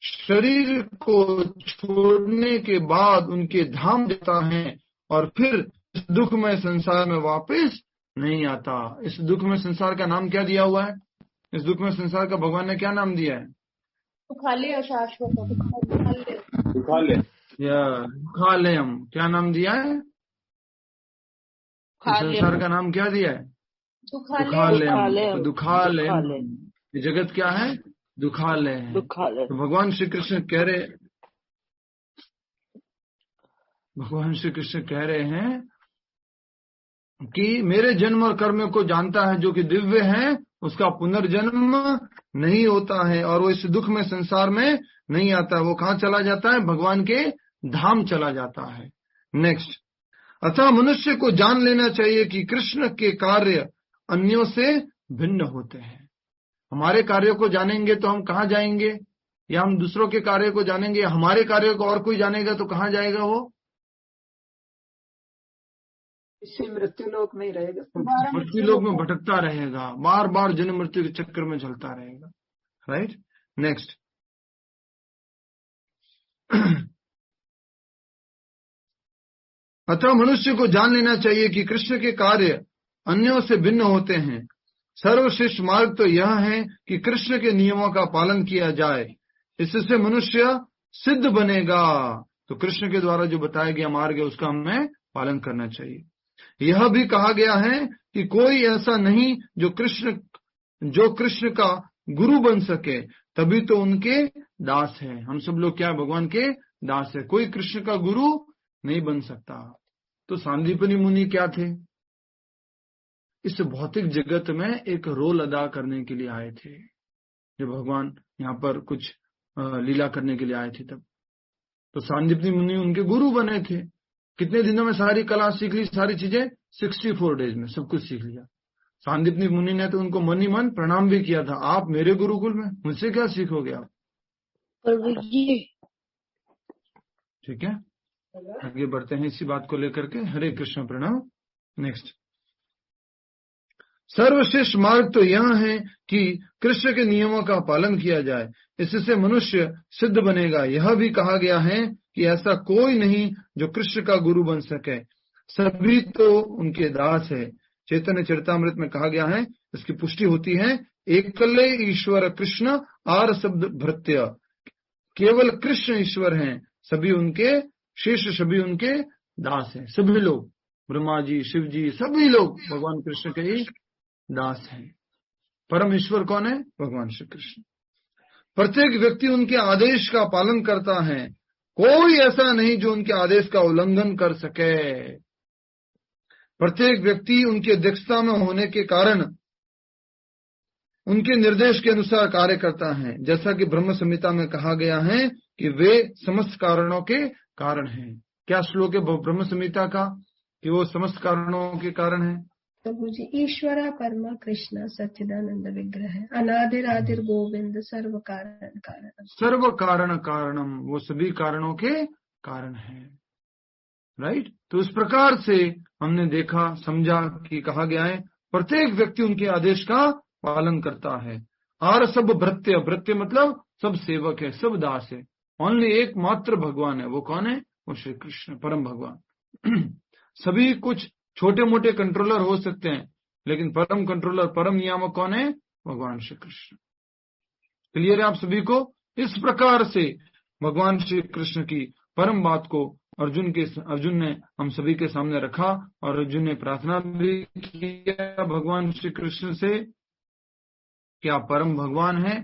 शरीर को छोड़ने के बाद उनके धाम जाता है और फिर इस दुखमय संसार में वापस नहीं आता। इस दुखमय संसार का नाम क्या दिया हुआ है? इस दुखमय संसार का भगवान ने क्या नाम दिया है? दुखालयम। क्या नाम दिया है? संसार का नाम क्या दिया है? दुखालयम। दुखालयम। ये जगत क्या है? दुखालय है। तो भगवान श्री कृष्ण कह रहे हैं कि मेरे जन्म और कर्म को जानता है जो कि दिव्य है, उसका पुनर्जन्म नहीं होता है और वो इस दुख में संसार में नहीं आता। वो कहाँ चला जाता है? भगवान के धाम चला जाता है। नेक्स्ट, अतः मनुष्य को जान लेना चाहिए कि कृष्ण के कार्य अन्यों से भिन्न होते हैं। हमारे कार्यों को जानेंगे तो हम कहाँ जाएंगे? या हम दूसरों के कार्य को जानेंगे, हमारे कार्यों को और कोई जानेगा तो कहाँ जाएगा? वो
इसी मृत्यु लोक में ही रहेगा,
मृत्यु लोक में भटकता रहेगा, बार बार जन्म मृत्यु के चक्कर में चलता रहेगा। राइट। नेक्स्ट, अतः मनुष्य को जान लेना चाहिए कि कृष्ण के कार्य अन्यों से भिन्न होते हैं। सर्वश्रेष्ठ मार्ग तो यह है कि कृष्ण के नियमों का पालन किया जाए, इससे मनुष्य सिद्ध बनेगा। तो कृष्ण के द्वारा जो बताया गया मार्ग है उसका हमें पालन करना चाहिए। यह भी कहा गया है कि कोई ऐसा नहीं जो कृष्ण का गुरु बन सके, तभी तो उनके दास है। हम सब लोग क्या भगवान के दास है, कोई कृष्ण का गुरु नहीं बन सकता। तो सांदीपनी मुनि क्या थे? इस भौतिक जगत में एक रोल अदा करने के लिए आए थे। जब भगवान यहाँ पर कुछ लीला करने के लिए आए थे तब तो सांदीपनी मुनि उनके गुरु बने थे। कितने दिनों में सारी कला सीख ली, सारी चीजें? 64 डेज में सब कुछ सीख लिया। सांदीपनी मुनि ने तो उनको मन ही मन प्रणाम भी किया था, आप मेरे गुरुकुल में, मुझसे क्या सीखोगे आप? ठीक है, आगे बढ़ते हैं इसी बात को लेकर के। हरे कृष्ण, प्रणाम। नेक्स्ट, सर्वश्रेष्ठ मार्ग तो यह है कि कृष्ण के नियमों का पालन किया जाए, इससे मनुष्य सिद्ध बनेगा। यह भी कहा गया है कि ऐसा कोई नहीं जो कृष्ण का गुरु बन सके, सभी तो उनके दास है। चैतन्य चरितामृत में कहा गया है, इसकी पुष्टि होती है, एकले ईश्वर कृष्ण आर शब्द भृत्य। केवल कृष्ण ईश्वर हैं, सभी उनके शेष, सभी उनके दास हैं। सभी लोग, ब्रह्मा जी, शिव जी, सभी लोग भगवान कृष्ण के ही दास हैं। परम ईश्वर कौन है? भगवान श्री कृष्ण। प्रत्येक व्यक्ति उनके आदेश का पालन करता है, कोई ऐसा नहीं जो उनके आदेश का उल्लंघन कर सके। प्रत्येक व्यक्ति उनके दक्षता में होने के कारण
उनके निर्देश के अनुसार कार्य करता है, जैसा कि ब्रह्म संहिता में कहा गया है कि वे समस्त कारणों के कारण हैं। क्या श्लोक है ब्रह्म संहिता का कि वो समस्त कारणों के कारण है?
प्रभु जी, ईश्वरा परमा कृष्ण सच्चिदानंद विग्रह अनादिरादिर गोविंद सर्व कारण कारण,
सर्व कारण कारणम, वो सभी कारणों के कारण है। राइट। तो इस प्रकार से हमने देखा, समझा कि कहा गया है प्रत्येक व्यक्ति उनके आदेश का पालन करता है। और सब भृत्य, भृत्य मतलब सब सेवक है, सब दास है। ओनली एकमात्र भगवान है, वो कौन है? वो श्री कृष्ण परम भगवान। सभी कुछ छोटे मोटे कंट्रोलर हो सकते हैं, लेकिन परम कंट्रोलर, परम नियामक कौन है? भगवान श्री कृष्ण। क्लियर है आप सभी को? इस प्रकार से भगवान श्री कृष्ण की परम बात को अर्जुन ने हम सभी के सामने रखा, और अर्जुन ने प्रार्थना भी किया भगवान श्री कृष्ण से कि आप परम भगवान हैं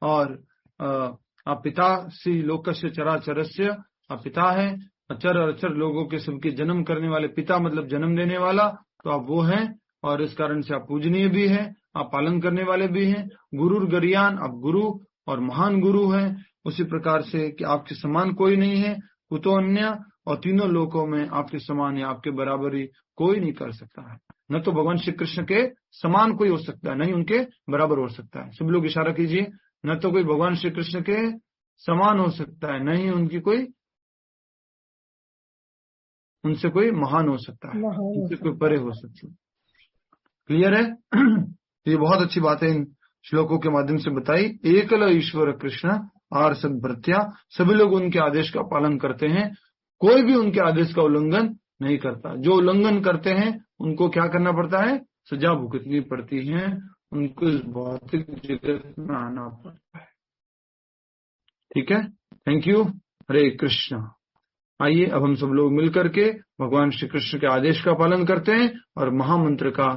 और आप पिता श्री लोकस्य चराचरस्य, आप पिता है, अचर और अचर लोगों के सबके जन्म करने वाले, पिता मतलब जन्म देने वाला, तो आप वो हैं, और इस कारण से आप पूजनीय भी हैं, आप पालन करने वाले भी हैं। गुरुर गरियान, आप गुरु और महान गुरु हैं। उसी प्रकार से कि आपके समान कोई नहीं है, कुतो अन्य, और तीनों लोकों में आपके समान या आपके बराबरी कोई नहीं कर सकता है। न तो भगवान श्री कृष्ण के समान कोई हो सकता है, नहीं उनके बराबर हो सकता है। सब लोग इशारा कीजिए, न तो कोई भगवान श्री कृष्ण के समान हो सकता है, नहीं उनकी कोई, उनसे कोई महान हो सकता है, उनसे कोई परे हो सकता है। क्लियर है? तो ये बहुत अच्छी बात है इन श्लोकों के माध्यम से बताई। एकल ईश्वर कृष्ण और सब भृत्या, सभी लोग उनके आदेश का पालन करते हैं, कोई भी उनके आदेश का उल्लंघन नहीं करता। जो उल्लंघन करते हैं उनको क्या करना पड़ता है? सजा भुगतनी पड़ती है, उनको इस भौतिक जगत में आना पड़ता है। ठीक है, थैंक यू। हरे कृष्ण। आइए अब हम सब लोग मिलकर के भगवान श्री कृष्ण के आदेश का पालन करते हैं और महामंत्र का